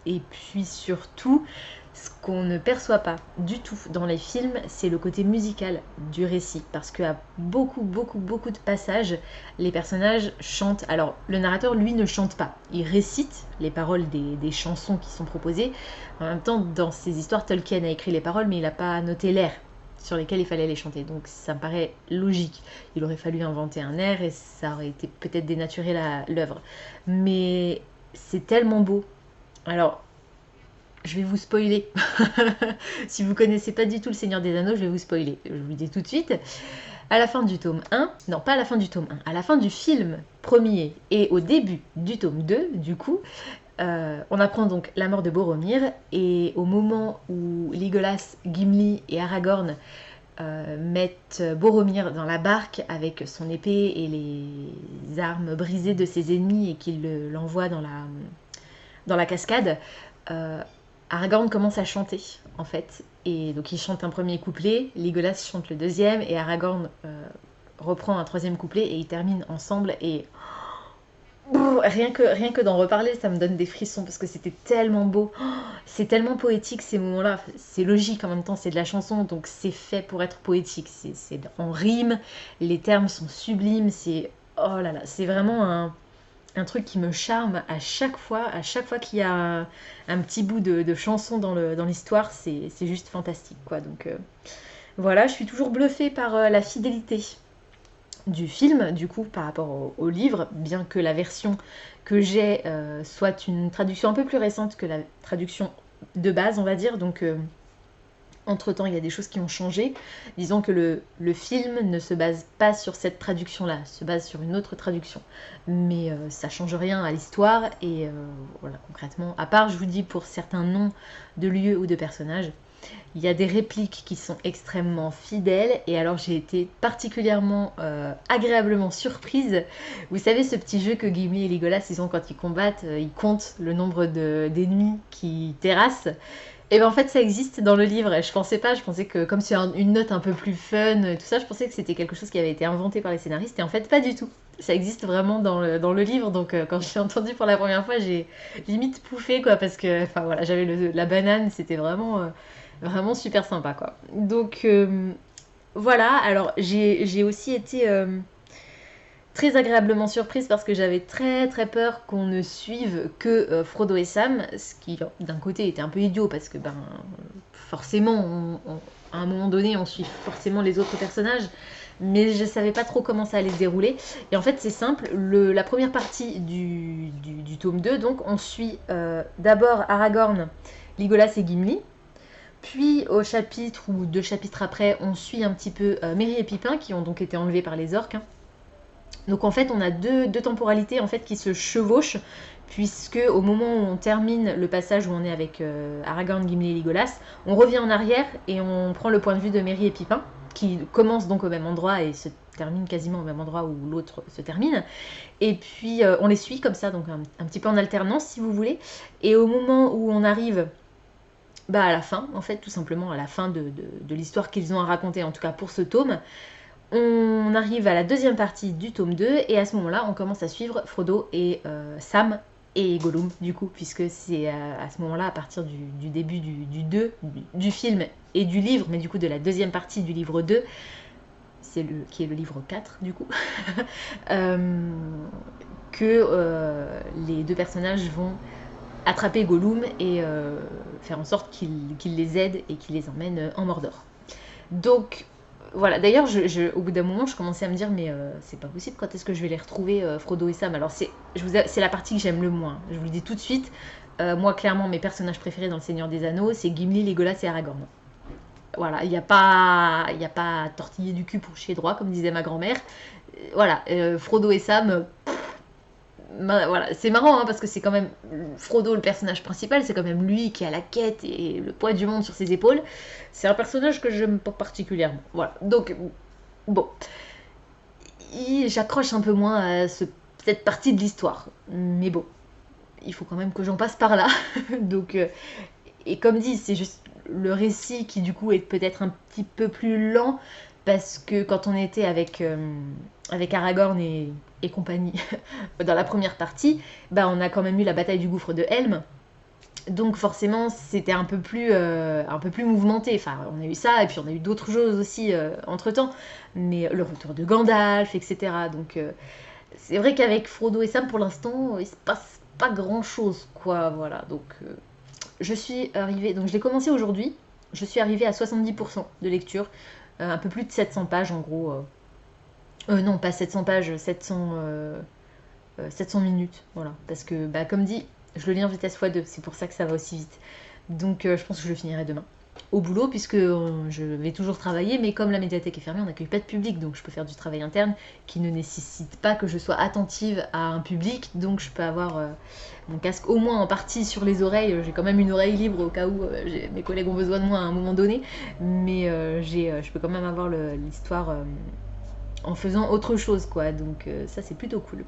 et puis surtout ce qu'on ne perçoit pas du tout dans les films, c'est le côté musical du récit, parce qu'à beaucoup de passages les personnages chantent. Alors le narrateur lui ne chante pas, il récite les paroles des chansons qui sont proposées. En même temps dans ces histoires Tolkien a écrit les paroles mais il n'a pas noté l'air sur lesquels il fallait les chanter, donc ça me paraît logique. Il aurait fallu inventer un air et ça aurait été peut-être dénaturer l'œuvre, mais c'est tellement beau. Alors je vais vous spoiler. Si vous connaissez pas du tout le Seigneur des Anneaux, je vais vous spoiler. Je vous le dis tout de suite. À la fin du tome 1, non pas à la fin du tome 1, à la fin du film premier et au début du tome 2, du coup, on apprend donc la mort de Boromir, et au moment où Legolas, Gimli et Aragorn mettent Boromir dans la barque avec son épée et les armes brisées de ses ennemis et qu'ils l'envoient dans la cascade, Aragorn commence à chanter en fait, et donc il chante un premier couplet, Legolas chante le deuxième et Aragorn reprend un troisième couplet et ils terminent ensemble, et rien que d'en reparler ça me donne des frissons parce que c'était tellement beau, c'est tellement poétique ces moments-là. C'est logique en même temps, c'est de la chanson donc c'est fait pour être poétique, c'est en rime, les termes sont sublimes, c'est oh là là, c'est vraiment un truc qui me charme à chaque fois qu'il y a un petit bout de chanson dans l'histoire, c'est juste fantastique quoi. Donc voilà, je suis toujours bluffée par la fidélité du film du coup par rapport au livre, bien que la version que j'ai soit une traduction un peu plus récente que la traduction de base on va dire, donc Entre-temps, il y a des choses qui ont changé. Disons que le film ne se base pas sur cette traduction-là, se base sur une autre traduction. Mais ça change rien à l'histoire. Et voilà, concrètement, à part, je vous dis, pour certains noms de lieux ou de personnages, il y a des répliques qui sont extrêmement fidèles. Et alors, j'ai été particulièrement agréablement surprise. Vous savez, ce petit jeu que Gimli et Legolas, ils ont quand ils combattent, ils comptent le nombre d'ennemis qui terrassent. Et ben en fait ça existe dans le livre, et je pensais pas, je pensais que comme c'est une note un peu plus fun et tout ça, je pensais que c'était quelque chose qui avait été inventé par les scénaristes, et en fait pas du tout. Ça existe vraiment dans le livre, donc quand je l'ai entendu pour la première fois, j'ai limite pouffé quoi, parce que enfin voilà, j'avais la banane, c'était vraiment super sympa quoi. Donc voilà, alors j'ai aussi été très agréablement surprise parce que j'avais très très peur qu'on ne suive que Frodo et Sam, ce qui d'un côté était un peu idiot parce que forcément à un moment donné on suit forcément les autres personnages, mais je savais pas trop comment ça allait se dérouler. Et en fait c'est simple, la première partie du tome 2, donc on suit d'abord Aragorn, Legolas et Gimli. Puis au chapitre ou 2 chapitres après, on suit un petit peu Merry et Pippin qui ont donc été enlevés par les orques. Donc en fait on a deux temporalités en fait qui se chevauchent, puisque au moment où on termine le passage où on est avec Aragorn, Gimli et Legolas, on revient en arrière et on prend le point de vue de Merry et Pippin, qui commence donc au même endroit et se termine quasiment au même endroit où l'autre se termine. Et puis on les suit comme ça, donc un petit peu en alternance si vous voulez. Et au moment où on arrive à la fin, en fait tout simplement à la fin de l'histoire qu'ils ont à raconter, en tout cas pour ce tome, on arrive à la deuxième partie du tome 2 et à ce moment-là, on commence à suivre Frodo et Sam et Gollum, du coup, puisque c'est à ce moment-là, à partir du début du film et du livre, mais du coup de la deuxième partie du livre 2, qui est le livre 4, du coup, que les deux personnages vont attraper Gollum et faire en sorte qu'il les aide et qu'il les emmène en Mordor. Donc, voilà, d'ailleurs, au bout d'un moment, je commençais à me dire, mais c'est pas possible, quand est-ce que je vais les retrouver, Frodo et Sam? Alors, c'est la partie que j'aime le moins, je vous le dis tout de suite. Moi, clairement, mes personnages préférés dans Le Seigneur des Anneaux, c'est Gimli, Legolas et Aragorn. Voilà, il n'y a pas à tortiller du cul pour chier droit, comme disait ma grand-mère. Voilà, Frodo et Sam... voilà, c'est marrant hein, parce que c'est quand même Frodo le personnage principal, c'est quand même lui qui a la quête et le poids du monde sur ses épaules. C'est un personnage que j'aime pas particulièrement. Voilà, donc bon, j'accroche un peu moins à cette partie de l'histoire. Mais bon, il faut quand même que j'en passe par là. Donc, et comme dit, c'est juste le récit qui du coup est peut-être un petit peu plus lent parce que quand on était avec Aragorn et compagnie dans la première partie, on a quand même eu la bataille du gouffre de Helm. Donc forcément, c'était un peu plus mouvementé. Enfin, on a eu ça, et puis on a eu d'autres choses aussi entre-temps. Mais le retour de Gandalf, etc. Donc c'est vrai qu'avec Frodo et Sam, pour l'instant, il se passe pas grand-chose, quoi. Voilà, donc je suis arrivée... Donc je l'ai commencé aujourd'hui. Je suis arrivée à 70% de lecture. Un peu plus de 700 pages, en gros. Non, pas 700 pages, 700 minutes. Voilà, parce que, comme dit... Je le lis en vitesse x2, c'est pour ça que ça va aussi vite. Donc je pense que je le finirai demain. Au boulot, puisque je vais toujours travailler, mais comme la médiathèque est fermée, on n'accueille pas de public, donc je peux faire du travail interne qui ne nécessite pas que je sois attentive à un public, donc je peux avoir mon casque au moins en partie sur les oreilles. J'ai quand même une oreille libre au cas où mes collègues ont besoin de moi à un moment donné, mais je peux quand même avoir l'histoire en faisant autre chose, quoi. Donc ça, c'est plutôt cool.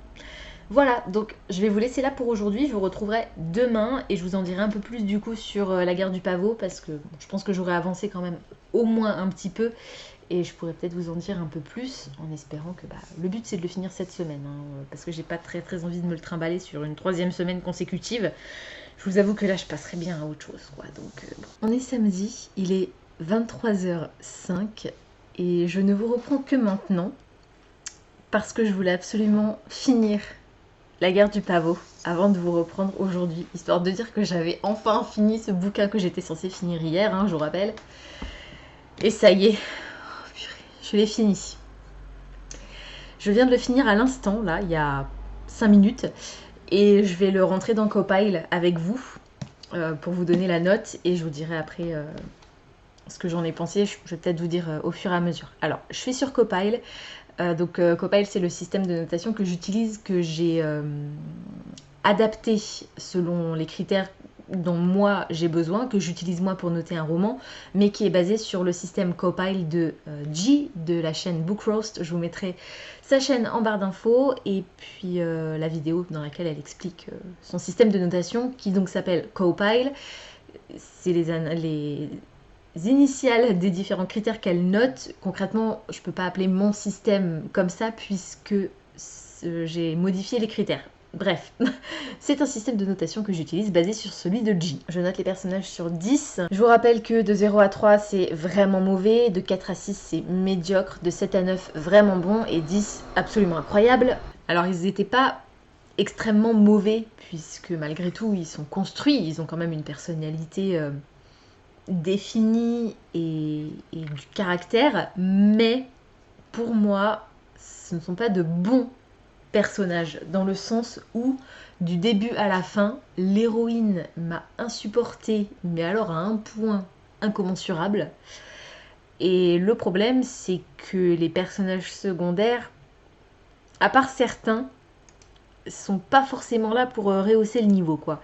Voilà, donc je vais vous laisser là pour aujourd'hui, je vous retrouverai demain et je vous en dirai un peu plus du coup sur la guerre du pavot parce que je pense que j'aurai avancé quand même au moins un petit peu et je pourrais peut-être vous en dire un peu plus en espérant que le but c'est de le finir cette semaine parce que j'ai pas très très envie de me le trimballer sur une 3e semaine consécutive. Je vous avoue que là je passerai bien à autre chose quoi. Donc on est samedi, il est 23h05 et je ne vous reprends que maintenant parce que je voulais absolument finir la guerre du pavot avant de vous reprendre aujourd'hui, histoire de dire que j'avais enfin fini ce bouquin que j'étais censée finir hier, je vous rappelle. Et ça y est, oh, purée, je l'ai fini. Je viens de le finir à l'instant, là, il y a 5 minutes, et je vais le rentrer dans Copile avec vous pour vous donner la note, et je vous dirai après ce que j'en ai pensé, je vais peut-être vous dire au fur et à mesure. Alors, je suis sur Copile. Copile, c'est le système de notation que j'utilise, que j'ai adapté selon les critères dont moi j'ai besoin, que j'utilise moi pour noter un roman, mais qui est basé sur le système Copile de G, de la chaîne Book Roast. Je vous mettrai sa chaîne en barre d'infos, et puis la vidéo dans laquelle elle explique son système de notation, qui donc s'appelle Copile. C'est les initiales des différents critères qu'elle note. Concrètement, je ne peux pas appeler mon système comme ça, puisque j'ai modifié les critères. Bref, c'est un système de notation que j'utilise basé sur celui de G. Je note les personnages sur 10. Je vous rappelle que de 0 à 3, c'est vraiment mauvais, de 4 à 6, c'est médiocre, de 7 à 9, vraiment bon, et 10, absolument incroyable. Alors, ils n'étaient pas extrêmement mauvais, puisque malgré tout, ils sont construits, ils ont quand même une personnalité définie et du caractère, mais pour moi, ce ne sont pas de bons personnage, dans le sens où du début à la fin, l'héroïne m'a insupportée, mais alors à un point incommensurable. Et le problème, c'est que les personnages secondaires, à part certains, sont pas forcément là pour rehausser le niveau, quoi.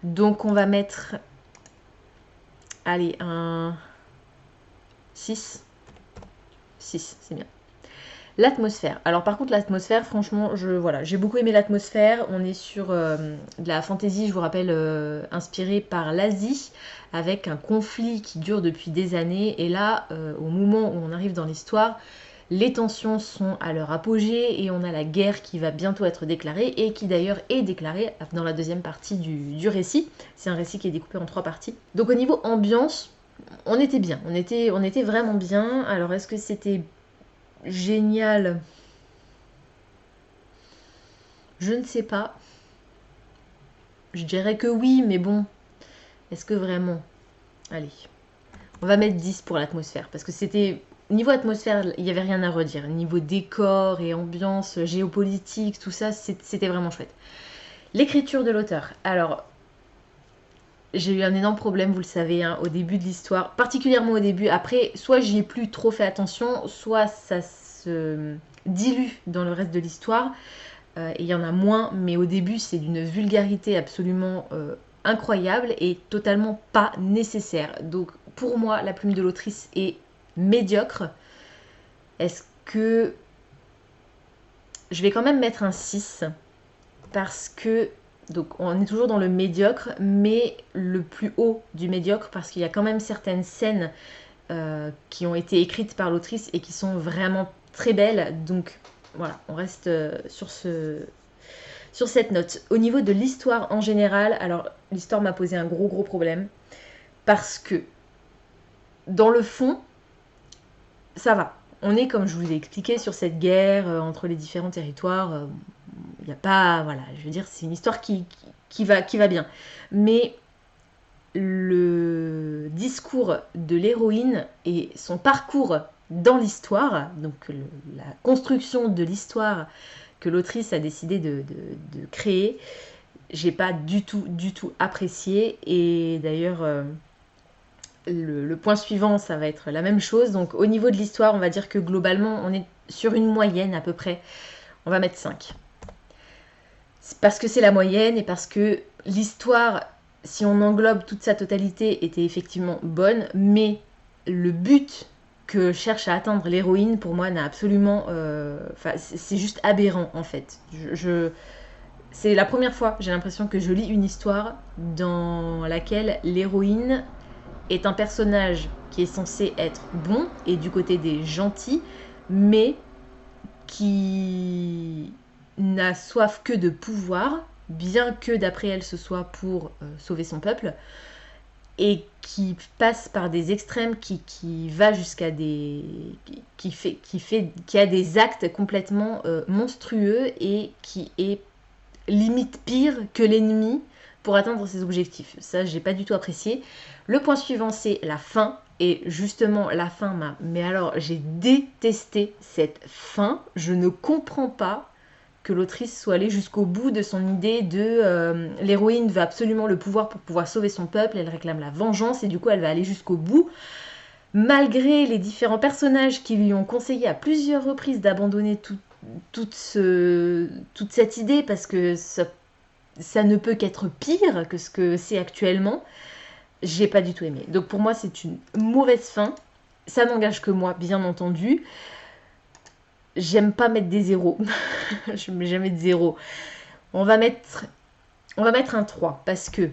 Donc on va mettre, allez, un 6. 6, c'est bien. L'atmosphère. Alors par contre l'atmosphère, franchement, j'ai beaucoup aimé l'atmosphère. On est sur de la fantasy, je vous rappelle, inspirée par l'Asie, avec un conflit qui dure depuis des années. Et là, au moment où on arrive dans l'histoire, les tensions sont à leur apogée et on a la guerre qui va bientôt être déclarée, et qui d'ailleurs est déclarée dans la deuxième partie du récit. C'est un récit qui est découpé en 3 parties. Donc au niveau ambiance, on était bien, on était vraiment bien. Alors est-ce que c'était génial? Je ne sais pas. Je dirais que oui, mais bon, est-ce que vraiment? Allez, on va mettre 10 pour l'atmosphère, parce que c'était... Niveau atmosphère, il n'y avait rien à redire. Niveau décor et ambiance, géopolitique, tout ça, c'était vraiment chouette. L'écriture de l'auteur. Alors, j'ai eu un énorme problème, vous le savez, hein, au début de l'histoire, particulièrement au début. Après, soit j'y ai plus trop fait attention, soit ça se dilue dans le reste de l'histoire. Et il y en a moins, mais au début, c'est d'une vulgarité absolument incroyable et totalement pas nécessaire. Donc, pour moi, la plume de l'autrice est médiocre. Est-ce que... Je vais quand même mettre un 6, parce que... Donc on est toujours dans le médiocre, mais le plus haut du médiocre, parce qu'il y a quand même certaines scènes qui ont été écrites par l'autrice et qui sont vraiment très belles. Donc voilà, on reste sur cette note. Au niveau de l'histoire en général, alors l'histoire m'a posé un gros problème, parce que dans le fond, ça va. On est, comme je vous ai expliqué, sur cette guerre entre les différents territoires. Il n'y a pas... Voilà, je veux dire, c'est une histoire qui va bien. Mais le discours de l'héroïne et son parcours dans l'histoire, donc la construction de l'histoire que l'autrice a décidé de créer, j'ai pas du tout apprécié. Et d'ailleurs... Le point suivant, ça va être la même chose. Donc au niveau de l'histoire, on va dire que globalement, on est sur une moyenne à peu près. On va mettre 5. C'est parce que c'est la moyenne et parce que l'histoire, si on englobe toute sa totalité, était effectivement bonne. Mais le but que cherche à atteindre l'héroïne, pour moi, n'a absolument... c'est juste aberrant, en fait. C'est la première fois, j'ai l'impression, que je lis une histoire dans laquelle l'héroïne est un personnage qui est censé être bon et du côté des gentils, mais qui n'a soif que de pouvoir, bien que d'après elle ce soit pour sauver son peuple, et qui passe par des extrêmes, qui va jusqu'à des... qui a des actes complètement monstrueux, et qui est limite pire que l'ennemi pour atteindre ses objectifs. Ça, j'ai pas du tout apprécié. Le point suivant, c'est la fin. Et justement, la fin m'a... Mais alors, j'ai détesté cette fin. Je ne comprends pas que l'autrice soit allée jusqu'au bout de son idée de... l'héroïne veut absolument le pouvoir pour pouvoir sauver son peuple. Elle réclame la vengeance et du coup, elle va aller jusqu'au bout. malgré les différents personnages qui lui ont conseillé à plusieurs reprises d'abandonner toute cette idée parce que ça ne peut qu'être pire que ce que c'est actuellement, j'ai pas du tout aimé. Donc pour moi, c'est une mauvaise fin. Ça n'engage que moi, bien entendu. J'aime pas mettre des zéros. Je mets jamais de zéro. On va mettre un 3 parce que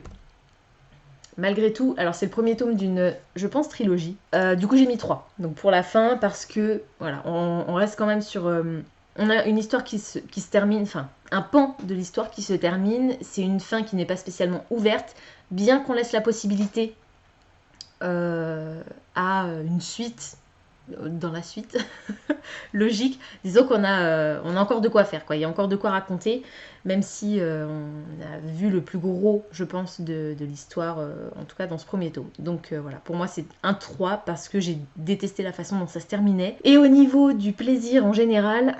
malgré tout, alors c'est le premier tome d'une, je pense, trilogie. Du coup, j'ai mis 3. Donc pour la fin, parce que, voilà, on reste quand même sur... on a une histoire qui se termine, enfin, un pan de l'histoire qui se termine. C'est une fin qui n'est pas spécialement ouverte, bien qu'on laisse la possibilité à une suite, dans la suite, logique. Disons qu'on a encore de quoi faire, quoi. Il y a encore de quoi raconter, même si on a vu le plus gros, je pense, de l'histoire, en tout cas dans ce premier tome. Donc voilà, pour moi c'est un 3 parce que j'ai détesté la façon dont ça se terminait. Et au niveau du plaisir en général...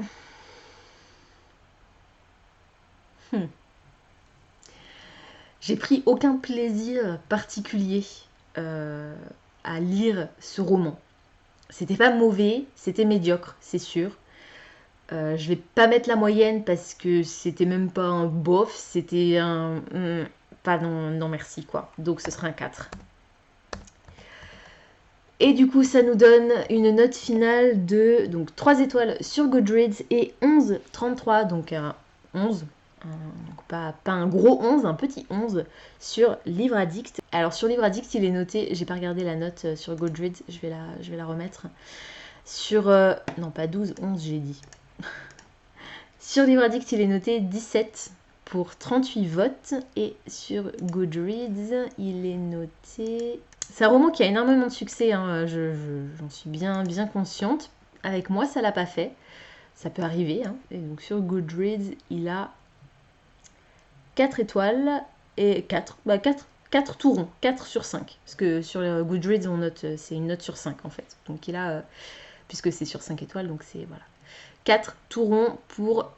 J'ai pris aucun plaisir particulier à lire ce roman. C'était pas mauvais, c'était médiocre, c'est sûr. Je vais pas mettre la moyenne parce que c'était même pas un bof, c'était un... pas non merci quoi. Donc ce sera un 4. Et du coup ça nous donne une note finale de donc 3 étoiles sur Goodreads et 11,33, donc un 11. Donc pas un gros 11, un petit 11 sur Livre Addict. Alors sur Livre Addict il est noté, j'ai pas regardé la note sur Goodreads, je vais la remettre. Sur... non pas 12, 11 j'ai dit. Sur Livre Addict il est noté 17 pour 38 votes. Et sur Goodreads il est noté... C'est un roman qui a énormément de succès, hein, j'en suis bien consciente. Avec moi ça l'a pas fait, ça peut arriver. Hein. Et donc sur Goodreads il a 4 étoiles et 4 tout rond, 4 sur 5. Parce que sur Goodreads, on note, c'est une note sur 5 en fait. Donc il a, puisque c'est sur 5 étoiles, donc c'est voilà. 4 tout rond pour,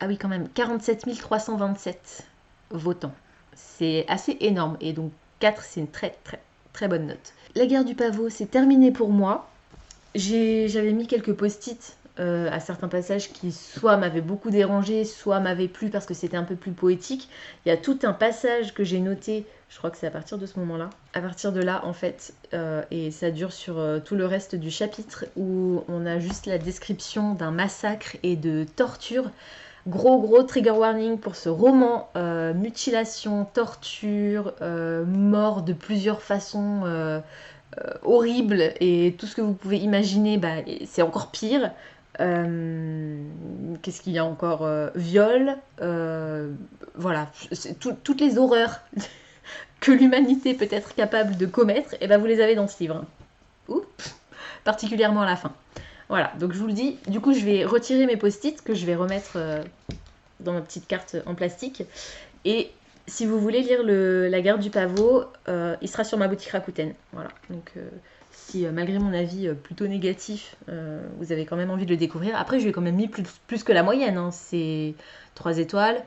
ah oui quand même, 47 327 votants. C'est assez énorme et donc 4 c'est une très bonne note. La guerre du pavot, c'est terminé pour moi. J'avais mis quelques post-it à certains passages qui soit m'avaient beaucoup dérangé, soit m'avaient plu parce que c'était un peu plus poétique. Il y a tout un passage que j'ai noté, je crois que c'est à partir de ce moment-là. À partir de là, en fait, et ça dure sur tout le reste du chapitre, où on a juste la description d'un massacre et de torture. Gros trigger warning pour ce roman. Mutilation, torture, mort de plusieurs façons... horrible et tout ce que vous pouvez imaginer, bah, c'est encore pire. Qu'est-ce qu'il y a encore, viol, voilà, toutes les horreurs que l'humanité peut être capable de commettre, et ben vous les avez dans ce livre. Oups, particulièrement à la fin. Voilà, donc je vous le dis, du coup je vais retirer mes post-it que je vais remettre dans ma petite carte en plastique. Et si vous voulez lire La guerre du pavot, il sera sur ma boutique Rakuten. Voilà, donc si malgré mon avis plutôt négatif, vous avez quand même envie de le découvrir. Après, je lui ai quand même mis plus que la moyenne. Hein. C'est 3 étoiles,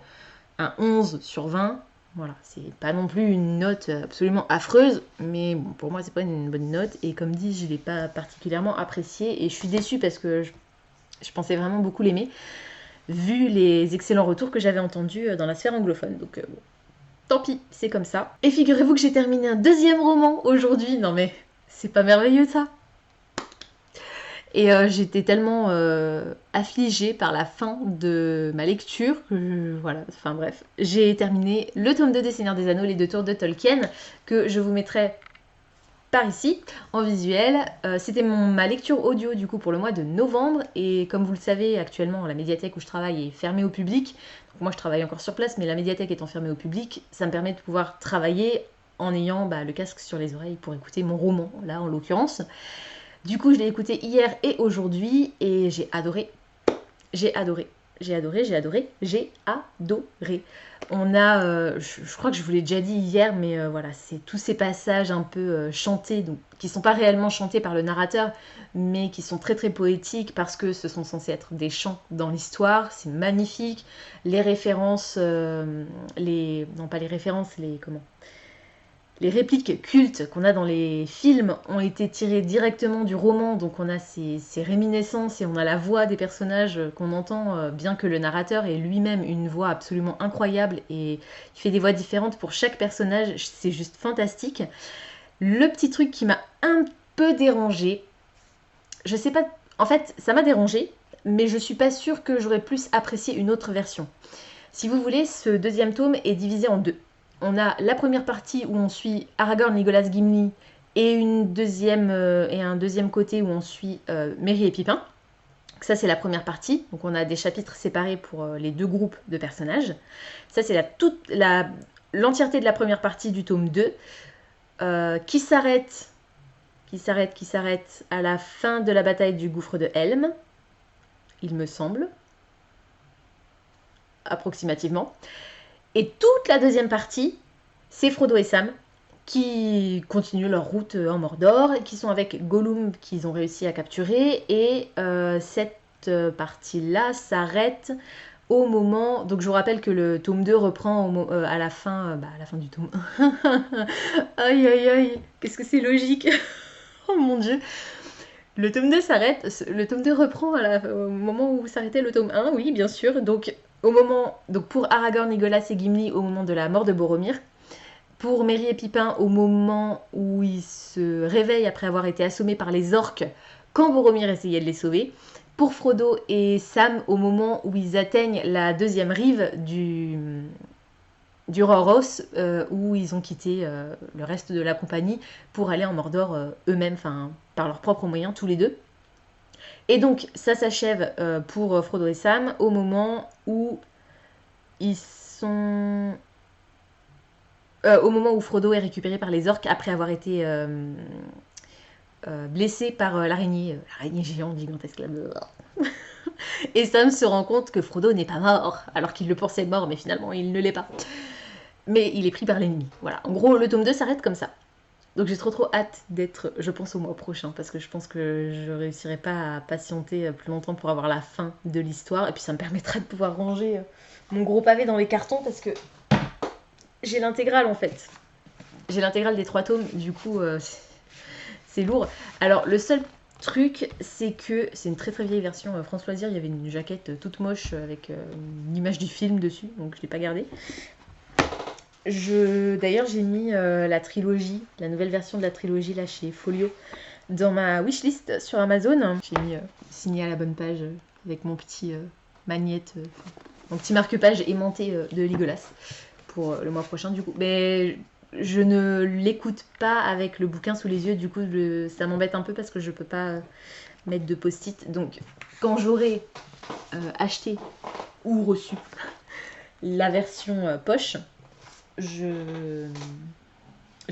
un 11 sur 20. Voilà, c'est pas non plus une note absolument affreuse, mais bon, pour moi, c'est pas une bonne note. Et comme dit, je l'ai pas particulièrement apprécié. Et je suis déçue parce que je pensais vraiment beaucoup l'aimer, vu les excellents retours que j'avais entendus dans la sphère anglophone. Donc bon, tant pis, c'est comme ça. Et figurez-vous que j'ai terminé un deuxième roman aujourd'hui. Non mais, c'est pas merveilleux ça? Et j'étais tellement affligée par la fin de ma lecture que voilà, enfin bref. J'ai terminé le tome 2 des Seigneurs des Anneaux, les 2 tours de Tolkien, que je vous mettrai par ici, en visuel. C'était ma lecture audio du coup pour le mois de novembre. Et comme vous le savez, actuellement, la médiathèque où je travaille est fermée au public. Donc moi, je travaille encore sur place, mais la médiathèque étant fermée au public, ça me permet de pouvoir travailler en ayant le casque sur les oreilles pour écouter mon roman, là en l'occurrence. Du coup, je l'ai écouté hier et aujourd'hui et j'ai adoré. J'ai adoré. On a, je crois que je vous l'ai déjà dit hier, mais voilà, c'est tous ces passages un peu chantés, donc, qui sont pas réellement chantés par le narrateur, mais qui sont très poétiques parce que ce sont censés être des chants dans l'histoire. C'est magnifique. Les références, non pas les références, les répliques cultes qu'on a dans les films ont été tirées directement du roman, donc on a ces réminiscences et on a la voix des personnages qu'on entend, bien que le narrateur ait lui-même une voix absolument incroyable et il fait des voix différentes pour chaque personnage, c'est juste fantastique. Le petit truc qui m'a un peu dérangée, je sais pas, en fait ça m'a dérangée, mais je suis pas sûre que j'aurais plus apprécié une autre version. Si vous voulez, ce deuxième tome est divisé en deux. On a la première partie où on suit Aragorn, Legolas, Gimli et un deuxième côté où on suit Merry et Pippin. Ça, c'est la première partie. Donc, on a des chapitres séparés pour les deux groupes de personnages. Ça, c'est l'entièreté de la première partie du tome 2 qui s'arrête à la fin de la bataille du gouffre de Helm, il me semble, approximativement. Et toute la deuxième partie, c'est Frodo et Sam qui continuent leur route en Mordor, et qui sont avec Gollum qu'ils ont réussi à capturer. Et cette partie-là s'arrête au moment... Donc je vous rappelle que le tome 2 reprend à la fin du tome 1. Aïe aïe aïe, qu'est-ce que c'est logique. Oh mon dieu. Le tome 2 s'arrête, le tome 2 reprend au moment où s'arrêtait le tome 1, oui bien sûr. Donc pour Aragorn, Legolas et Gimli au moment de la mort de Boromir. Pour Merry et Pippin au moment où ils se réveillent après avoir été assommés par les orques quand Boromir essayait de les sauver. Pour Frodo et Sam au moment où ils atteignent la deuxième rive du Rhoros, où ils ont quitté le reste de la compagnie pour aller en Mordor eux-mêmes, par leurs propres moyens, tous les deux. Et donc ça s'achève pour Frodo et Sam au moment où ils sont... au moment où Frodo est récupéré par les orques après avoir été blessé par l'araignée géante gigantesque là. Et Sam se rend compte que Frodo n'est pas mort, alors qu'il le pensait mort, mais finalement il ne l'est pas. Mais il est pris par l'ennemi. Voilà. En gros, le tome 2 s'arrête comme ça. Donc j'ai trop hâte d'être, je pense, au mois prochain, parce que je pense que je réussirai pas à patienter plus longtemps pour avoir la fin de l'histoire, et puis ça me permettra de pouvoir ranger mon gros pavé dans les cartons, parce que j'ai l'intégrale en fait. J'ai l'intégrale des 3 tomes, du coup c'est lourd. Alors le seul truc, c'est que c'est une très très vieille version France Loisirs, il y avait une jaquette toute moche avec une image du film dessus, donc je l'ai pas gardée. D'ailleurs, j'ai mis la trilogie, la nouvelle version de la trilogie là chez Folio, dans ma wishlist sur Amazon. J'ai mis signé à la bonne page avec mon petit magnète, mon petit marque-page aimanté de Legolas pour le mois prochain du coup. Mais je ne l'écoute pas avec le bouquin sous les yeux, du coup ça m'embête un peu parce que je peux pas mettre de post-it. Donc quand j'aurai acheté ou reçu la version poche, je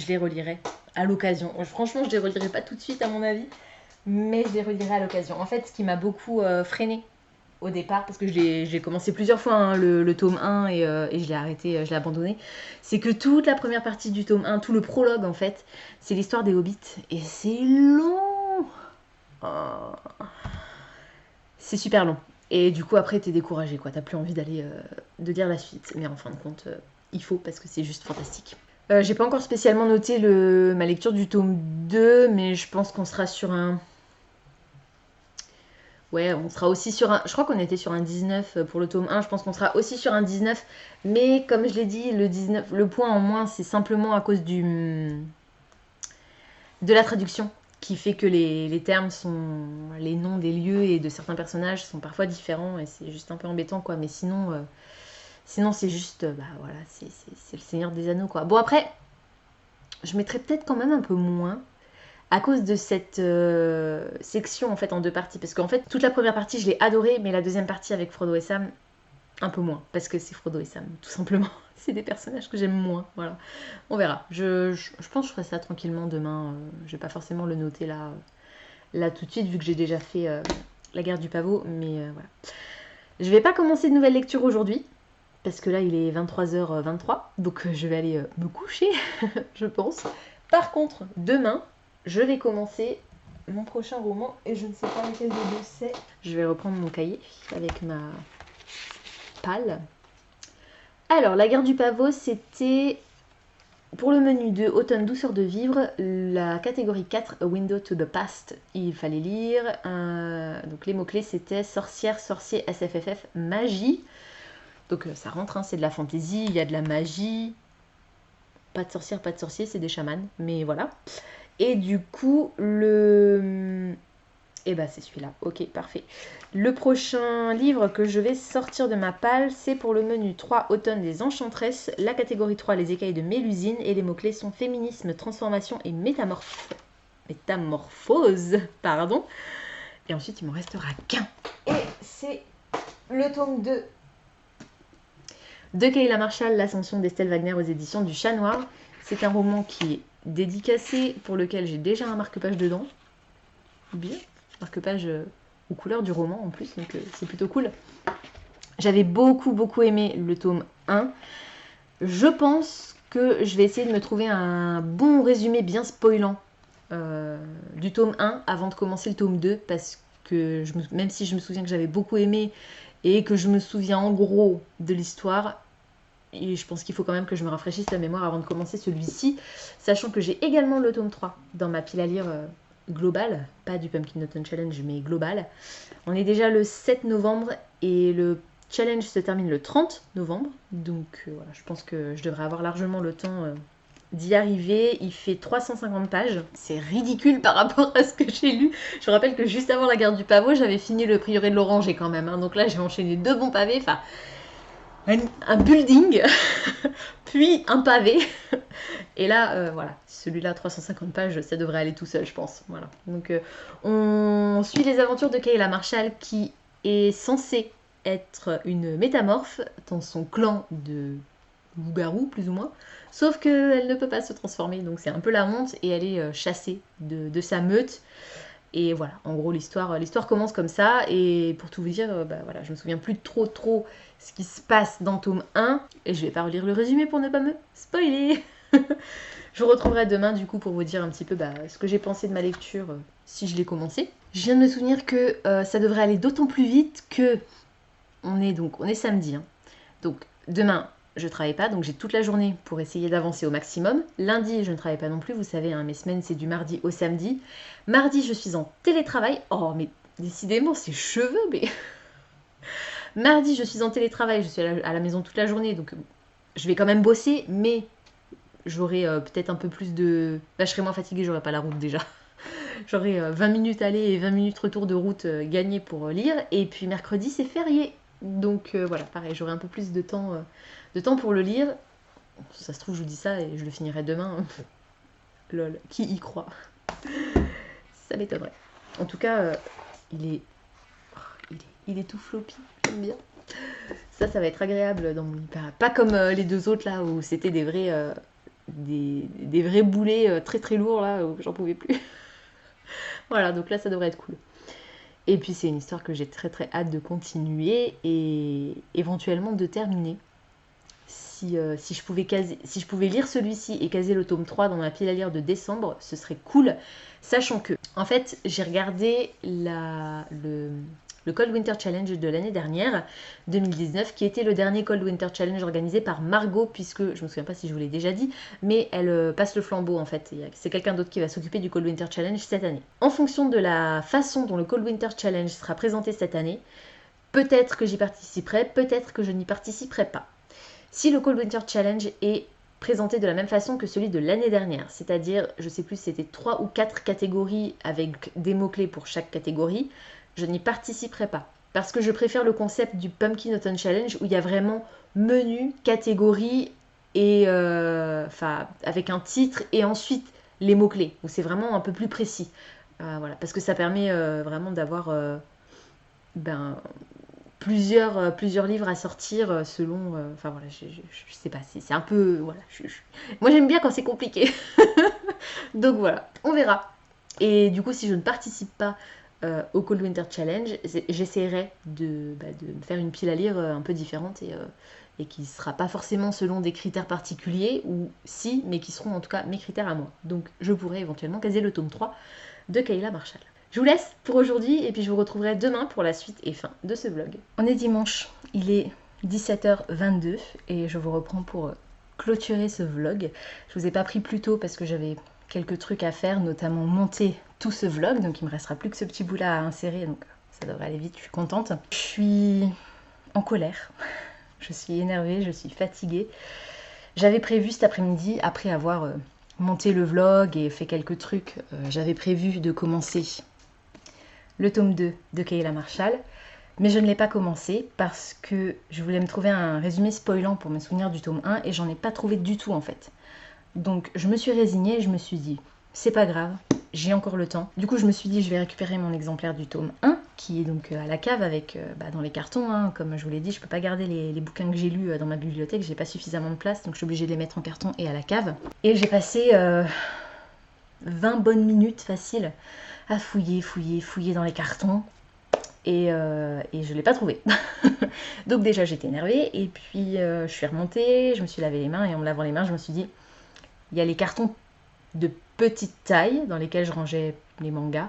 les relirai à l'occasion. Franchement, je les relirai pas tout de suite à mon avis, mais je les relirai à l'occasion. En fait, ce qui m'a beaucoup freinée au départ, parce que j'ai commencé plusieurs fois hein, le tome 1 et je l'ai arrêté, je l'ai abandonné, c'est que toute la première partie du tome 1, tout le prologue en fait, c'est l'histoire des hobbits, et c'est long. Oh. C'est super long. Et du coup, après, t'es découragé, quoi. T'as plus envie d'aller de lire la suite. Mais en fin de compte, il faut parce que c'est juste fantastique. J'ai pas encore spécialement noté ma lecture du tome 2, mais je pense qu'on sera sur un... Ouais, on sera aussi sur un... Je crois qu'on était sur un 19 pour le tome 1, je pense qu'on sera aussi sur un 19. Mais comme je l'ai dit, le point en moins, c'est simplement à cause de la traduction, qui fait que les termes sont... Les noms des lieux et de certains personnages sont parfois différents, et c'est juste un peu embêtant, quoi. Mais sinon... Sinon, c'est juste, voilà, c'est le Seigneur des Anneaux, quoi. Bon, après, je mettrais peut-être quand même un peu moins à cause de cette section, en fait, en 2 parties. Parce qu'en fait, toute la première partie, je l'ai adorée, mais la deuxième partie avec Frodo et Sam, un peu moins. Parce que c'est Frodo et Sam, tout simplement. C'est des personnages que j'aime moins, voilà. On verra. Je pense que je ferai ça tranquillement demain. Je vais pas forcément le noter là tout de suite, vu que j'ai déjà fait la guerre du pavot, mais voilà. Je vais pas commencer de nouvelle lecture aujourd'hui. Parce que là, il est 23h23, donc je vais aller me coucher, je pense. Par contre, demain, je vais commencer mon prochain roman, et je ne sais pas lequel des deux c'est. Je vais reprendre mon cahier avec ma palle. Alors, La guerre du pavot, c'était Pour le menu de Automne douceur de vivre, la catégorie 4, A Window to the Past, il fallait lire. Donc les mots-clés c'était sorcière, sorcier, SFFF, magie. Donc ça rentre, hein, c'est de la fantaisie, il y a de la magie. Pas de sorcière, pas de sorcier, c'est des chamans, mais voilà. Et du coup, et bah c'est celui-là, ok, parfait. Le prochain livre que je vais sortir de ma palle, c'est pour le menu 3, Automne des Enchantresses, la catégorie 3, Les écailles de Mélusine, et les mots-clés sont féminisme, transformation et métamorphose, pardon. Et ensuite, il m'en restera qu'un. Et c'est le tome 2 de Kayla Marshall, L'Ascension d'Estelle Wagner aux éditions du Chat Noir. C'est un roman qui est dédicacé, pour lequel j'ai déjà un marque-page dedans. Bien, marque-page aux couleurs du roman en plus, donc c'est plutôt cool. J'avais beaucoup aimé le tome 1. Je pense que je vais essayer de me trouver un bon résumé bien spoilant du tome 1 avant de commencer le tome 2, parce que même si je me souviens que j'avais beaucoup aimé et que je me souviens en gros de l'histoire, et je pense qu'il faut quand même que je me rafraîchisse la mémoire avant de commencer celui-ci, sachant que j'ai également le tome 3 dans ma pile à lire globale, pas du Pumpkin Autumn Challenge, mais global. On est déjà le 7 novembre et le challenge se termine le 30 novembre, donc voilà, je pense que je devrais avoir largement le temps d'y arriver. Il fait 350 pages, c'est ridicule par rapport à ce que j'ai lu. Je vous rappelle que juste avant la guerre du pavot, j'avais fini le prieuré de l'Oranger quand même, hein. Donc là j'ai enchaîné 2 bons pavés, enfin un building, puis un pavé. Et là, voilà, celui-là, 350 pages, ça devrait aller tout seul, je pense. Voilà. Donc, on suit les aventures de Kayla Marshall, qui est censée être une métamorphe dans son clan de loup-garou, plus ou moins. Sauf qu'elle ne peut pas se transformer, donc c'est un peu la honte, et elle est chassée de sa meute. Et voilà, en gros, l'histoire commence comme ça. Et pour tout vous dire, bah, voilà, je me souviens plus trop ce qui se passe dans tome 1. Et je vais pas relire le résumé pour ne pas me spoiler. Je vous retrouverai demain du coup pour vous dire un petit peu ce que j'ai pensé de ma lecture si je l'ai commencé. Je viens de me souvenir que ça devrait aller d'autant plus vite que on est samedi. Hein. Donc demain, je travaille pas, donc j'ai toute la journée pour essayer d'avancer au maximum. Lundi, je ne travaille pas non plus, vous savez, hein, mes semaines c'est du mardi au samedi. Mardi, je suis en télétravail. Oh, mais décidément, ces cheveux, mais... Mardi, je suis en télétravail, je suis à la maison toute la journée, donc je vais quand même bosser, mais j'aurai peut-être un peu plus de... Là, je serai moins fatiguée, j'aurai pas la route déjà. J'aurai 20 minutes aller et 20 minutes retour de route gagnées pour lire. Et puis mercredi, c'est férié. Donc voilà, pareil, j'aurai un peu plus de temps pour le lire. Ça se trouve, je vous dis ça et je le finirai demain. Lol, qui y croit? Ça m'étonnerait. En tout cas, il est tout floppy, j'aime bien. Ça va être agréable dans mon lit. Pas comme les deux autres là où c'était des vrais boulets très lourds là où j'en pouvais plus. Voilà, donc là ça devrait être cool. Et puis c'est une histoire que j'ai très hâte de continuer et éventuellement de terminer. Si je pouvais lire celui-ci et caser le tome 3 dans ma pile à lire de décembre, ce serait cool. Sachant que, en fait, j'ai regardé le Cold Winter Challenge de l'année dernière, 2019, qui était le dernier Cold Winter Challenge organisé par Margot, puisque, je me souviens pas si je vous l'ai déjà dit, mais elle passe le flambeau en fait. C'est quelqu'un d'autre qui va s'occuper du Cold Winter Challenge cette année. En fonction de la façon dont le Cold Winter Challenge sera présenté cette année, peut-être que j'y participerai, peut-être que je n'y participerai pas. Si le Cold Winter Challenge est présenté de la même façon que celui de l'année dernière, c'est-à-dire, je sais plus, c'était 3 ou 4 catégories avec des mots-clés pour chaque catégorie, je n'y participerai pas. Parce que je préfère le concept du Pumpkin Autumn Challenge où il y a vraiment menu, catégorie et avec un titre et ensuite les mots-clés, où c'est vraiment un peu plus précis. Voilà, parce que ça permet vraiment d'avoir plusieurs livres à sortir selon... Enfin voilà, je sais pas, c'est un peu... Voilà, moi j'aime bien quand c'est compliqué. Donc voilà, on verra. Et du coup, si je ne participe pas au Cold Winter Challenge, j'essaierai de me faire une pile à lire un peu différente et qui ne sera pas forcément selon des critères particuliers, ou si, mais qui seront en tout cas mes critères à moi. Donc je pourrais éventuellement caser le tome 3 de Kayla Marshall. Je vous laisse pour aujourd'hui et puis je vous retrouverai demain pour la suite et fin de ce vlog. On est dimanche, il est 17h22 et je vous reprends pour clôturer ce vlog. Je vous ai pas pris plus tôt parce que j'avais quelques trucs à faire, notamment monter tout ce vlog, donc il me restera plus que ce petit bout là à insérer, donc ça devrait aller vite, je suis contente. Je suis en colère, je suis énervée, je suis fatiguée. J'avais prévu cet après-midi, après avoir monté le vlog et fait quelques trucs, j'avais prévu de commencer le tome 2 de Kayla Marshall, mais je ne l'ai pas commencé parce que je voulais me trouver un résumé spoilant pour me souvenir du tome 1 et j'en ai pas trouvé du tout en fait. Donc je me suis résignée et je me suis dit, c'est pas grave, j'ai encore le temps. Du coup je me suis dit, je vais récupérer mon exemplaire du tome 1 qui est donc à la cave avec dans les cartons, hein. Comme je vous l'ai dit, je peux pas garder les bouquins que j'ai lus dans ma bibliothèque, j'ai pas suffisamment de place, donc je suis obligée de les mettre en carton et à la cave. Et j'ai passé 20 bonnes minutes faciles à fouiller dans les cartons et je l'ai pas trouvé. Donc déjà j'étais énervée et puis je suis remontée, je me suis lavé les mains et en me lavant les mains je me suis dit, il y a les cartons de petite taille dans lesquels je rangeais les mangas.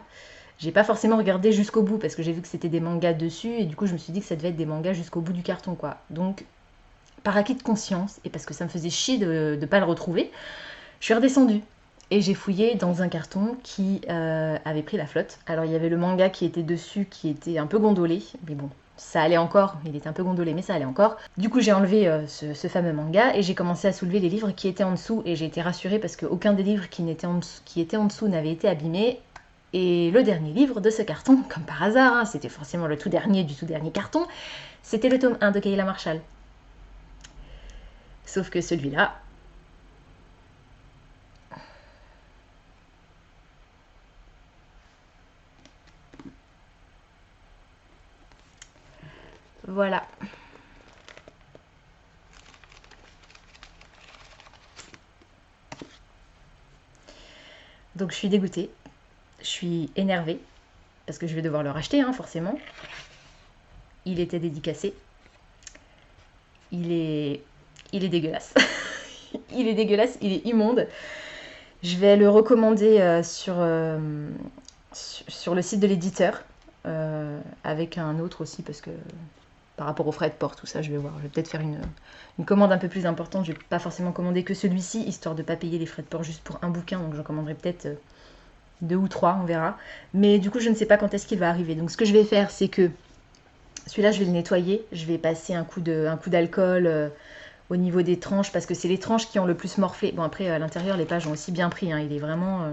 J'ai pas forcément regardé jusqu'au bout parce que j'ai vu que c'était des mangas dessus et du coup je me suis dit que ça devait être des mangas jusqu'au bout du carton quoi. Donc par acquis de conscience et parce que ça me faisait chier de pas le retrouver, je suis redescendue et j'ai fouillé dans un carton qui avait pris la flotte. Alors il y avait le manga qui était dessus qui était un peu gondolé, mais bon, ça allait encore, il était un peu gondolé mais ça allait encore. Du coup j'ai enlevé ce fameux manga et j'ai commencé à soulever les livres qui étaient en dessous et j'ai été rassurée parce qu'aucun des livres qui étaient en dessous n'avait été abîmé. Et le dernier livre de ce carton, comme par hasard, hein, c'était forcément le tout dernier du tout dernier carton, c'était le tome 1 de Kayla Marshall. Sauf que celui-là, voilà. Donc je suis dégoûtée, je suis énervée, parce que je vais devoir le racheter, hein, forcément. Il était dédicacé. Il est dégueulasse. Il est dégueulasse, il est immonde. Je vais le recommander sur le site de l'éditeur, avec un autre aussi, parce que par rapport aux frais de port, tout ça, je vais voir. Je vais peut-être faire une commande un peu plus importante. Je vais pas forcément commander que celui-ci, histoire de pas payer les frais de port juste pour un bouquin. Donc j'en commanderai peut-être 2 ou 3, on verra. Mais du coup, je ne sais pas quand est-ce qu'il va arriver. Donc ce que je vais faire, c'est que celui-là, je vais le nettoyer. Je vais passer un coup d'alcool au niveau des tranches, parce que c'est les tranches qui ont le plus morflé. Bon, après, à l'intérieur, les pages ont aussi bien pris. Hein. Il est vraiment,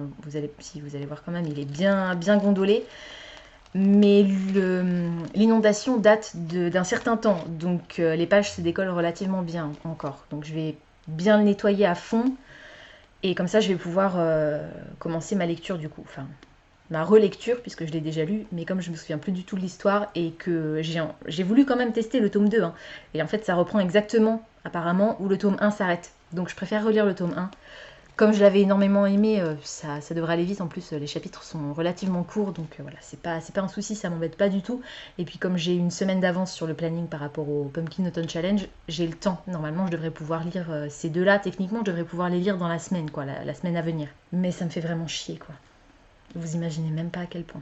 si vous allez voir quand même, il est bien gondolé. Mais l'inondation date d'un certain temps, donc les pages se décollent relativement bien encore. Donc je vais bien le nettoyer à fond, et comme ça je vais pouvoir commencer ma lecture du coup. Enfin, ma relecture, puisque je l'ai déjà lu, mais comme je me souviens plus du tout de l'histoire, et que j'ai voulu quand même tester le tome 2, hein, et en fait ça reprend exactement, apparemment, où le tome 1 s'arrête. Donc je préfère relire le tome 1. Comme je l'avais énormément aimé, ça devrait aller vite. En plus, les chapitres sont relativement courts, donc voilà, c'est pas un souci, ça m'embête pas du tout. Et puis comme j'ai une semaine d'avance sur le planning par rapport au Pumpkin Autumn Challenge, j'ai le temps. Normalement, je devrais pouvoir lire ces deux-là. Techniquement, je devrais pouvoir les lire dans la semaine, quoi, la semaine à venir. Mais ça me fait vraiment chier, quoi. Vous imaginez même pas à quel point.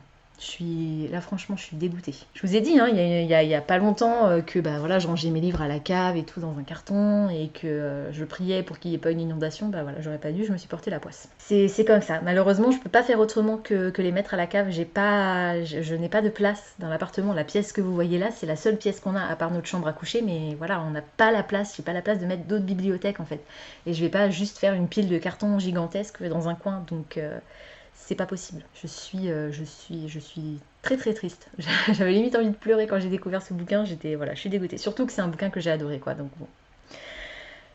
Là franchement je suis dégoûtée. Je vous ai dit, hein, il y a pas longtemps que bah, voilà, je rangeais mes livres à la cave et tout dans un carton et que je priais pour qu'il n'y ait pas une inondation. Bah voilà, j'aurais pas dû, je me suis porté la poisse. C'est comme ça. Malheureusement je peux pas faire autrement que les mettre à la cave. Je n'ai pas de place dans l'appartement. La pièce que vous voyez là, c'est la seule pièce qu'on a à part notre chambre à coucher, mais voilà, on n'a pas la place. J'ai pas la place de mettre d'autres bibliothèques en fait. Et je vais pas juste faire une pile de cartons gigantesques dans un coin, donc c'est pas possible. Je suis très très triste. J'avais limite envie de pleurer quand j'ai découvert ce bouquin. Voilà, je suis dégoûtée. Surtout que c'est un bouquin que j'ai adoré, quoi. Donc bon,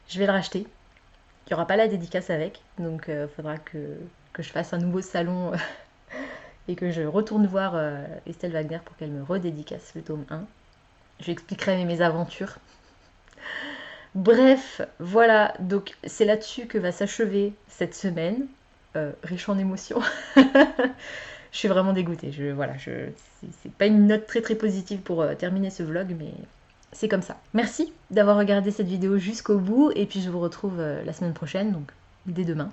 je vais le racheter. Il n'y aura pas la dédicace avec, donc il faudra que je fasse un nouveau salon et que je retourne voir Estelle Wagner pour qu'elle me redédicace le tome 1. Je lui expliquerai mes aventures. Bref, voilà, donc c'est là-dessus que va s'achever cette semaine. Riche en émotions. Je suis vraiment dégoûtée. C'est pas une note très très positive pour terminer ce vlog, mais c'est comme ça. Merci d'avoir regardé cette vidéo jusqu'au bout, et puis je vous retrouve la semaine prochaine, donc dès demain,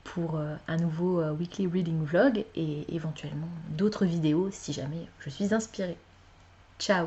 pour un nouveau weekly reading vlog et éventuellement d'autres vidéos si jamais je suis inspirée. Ciao!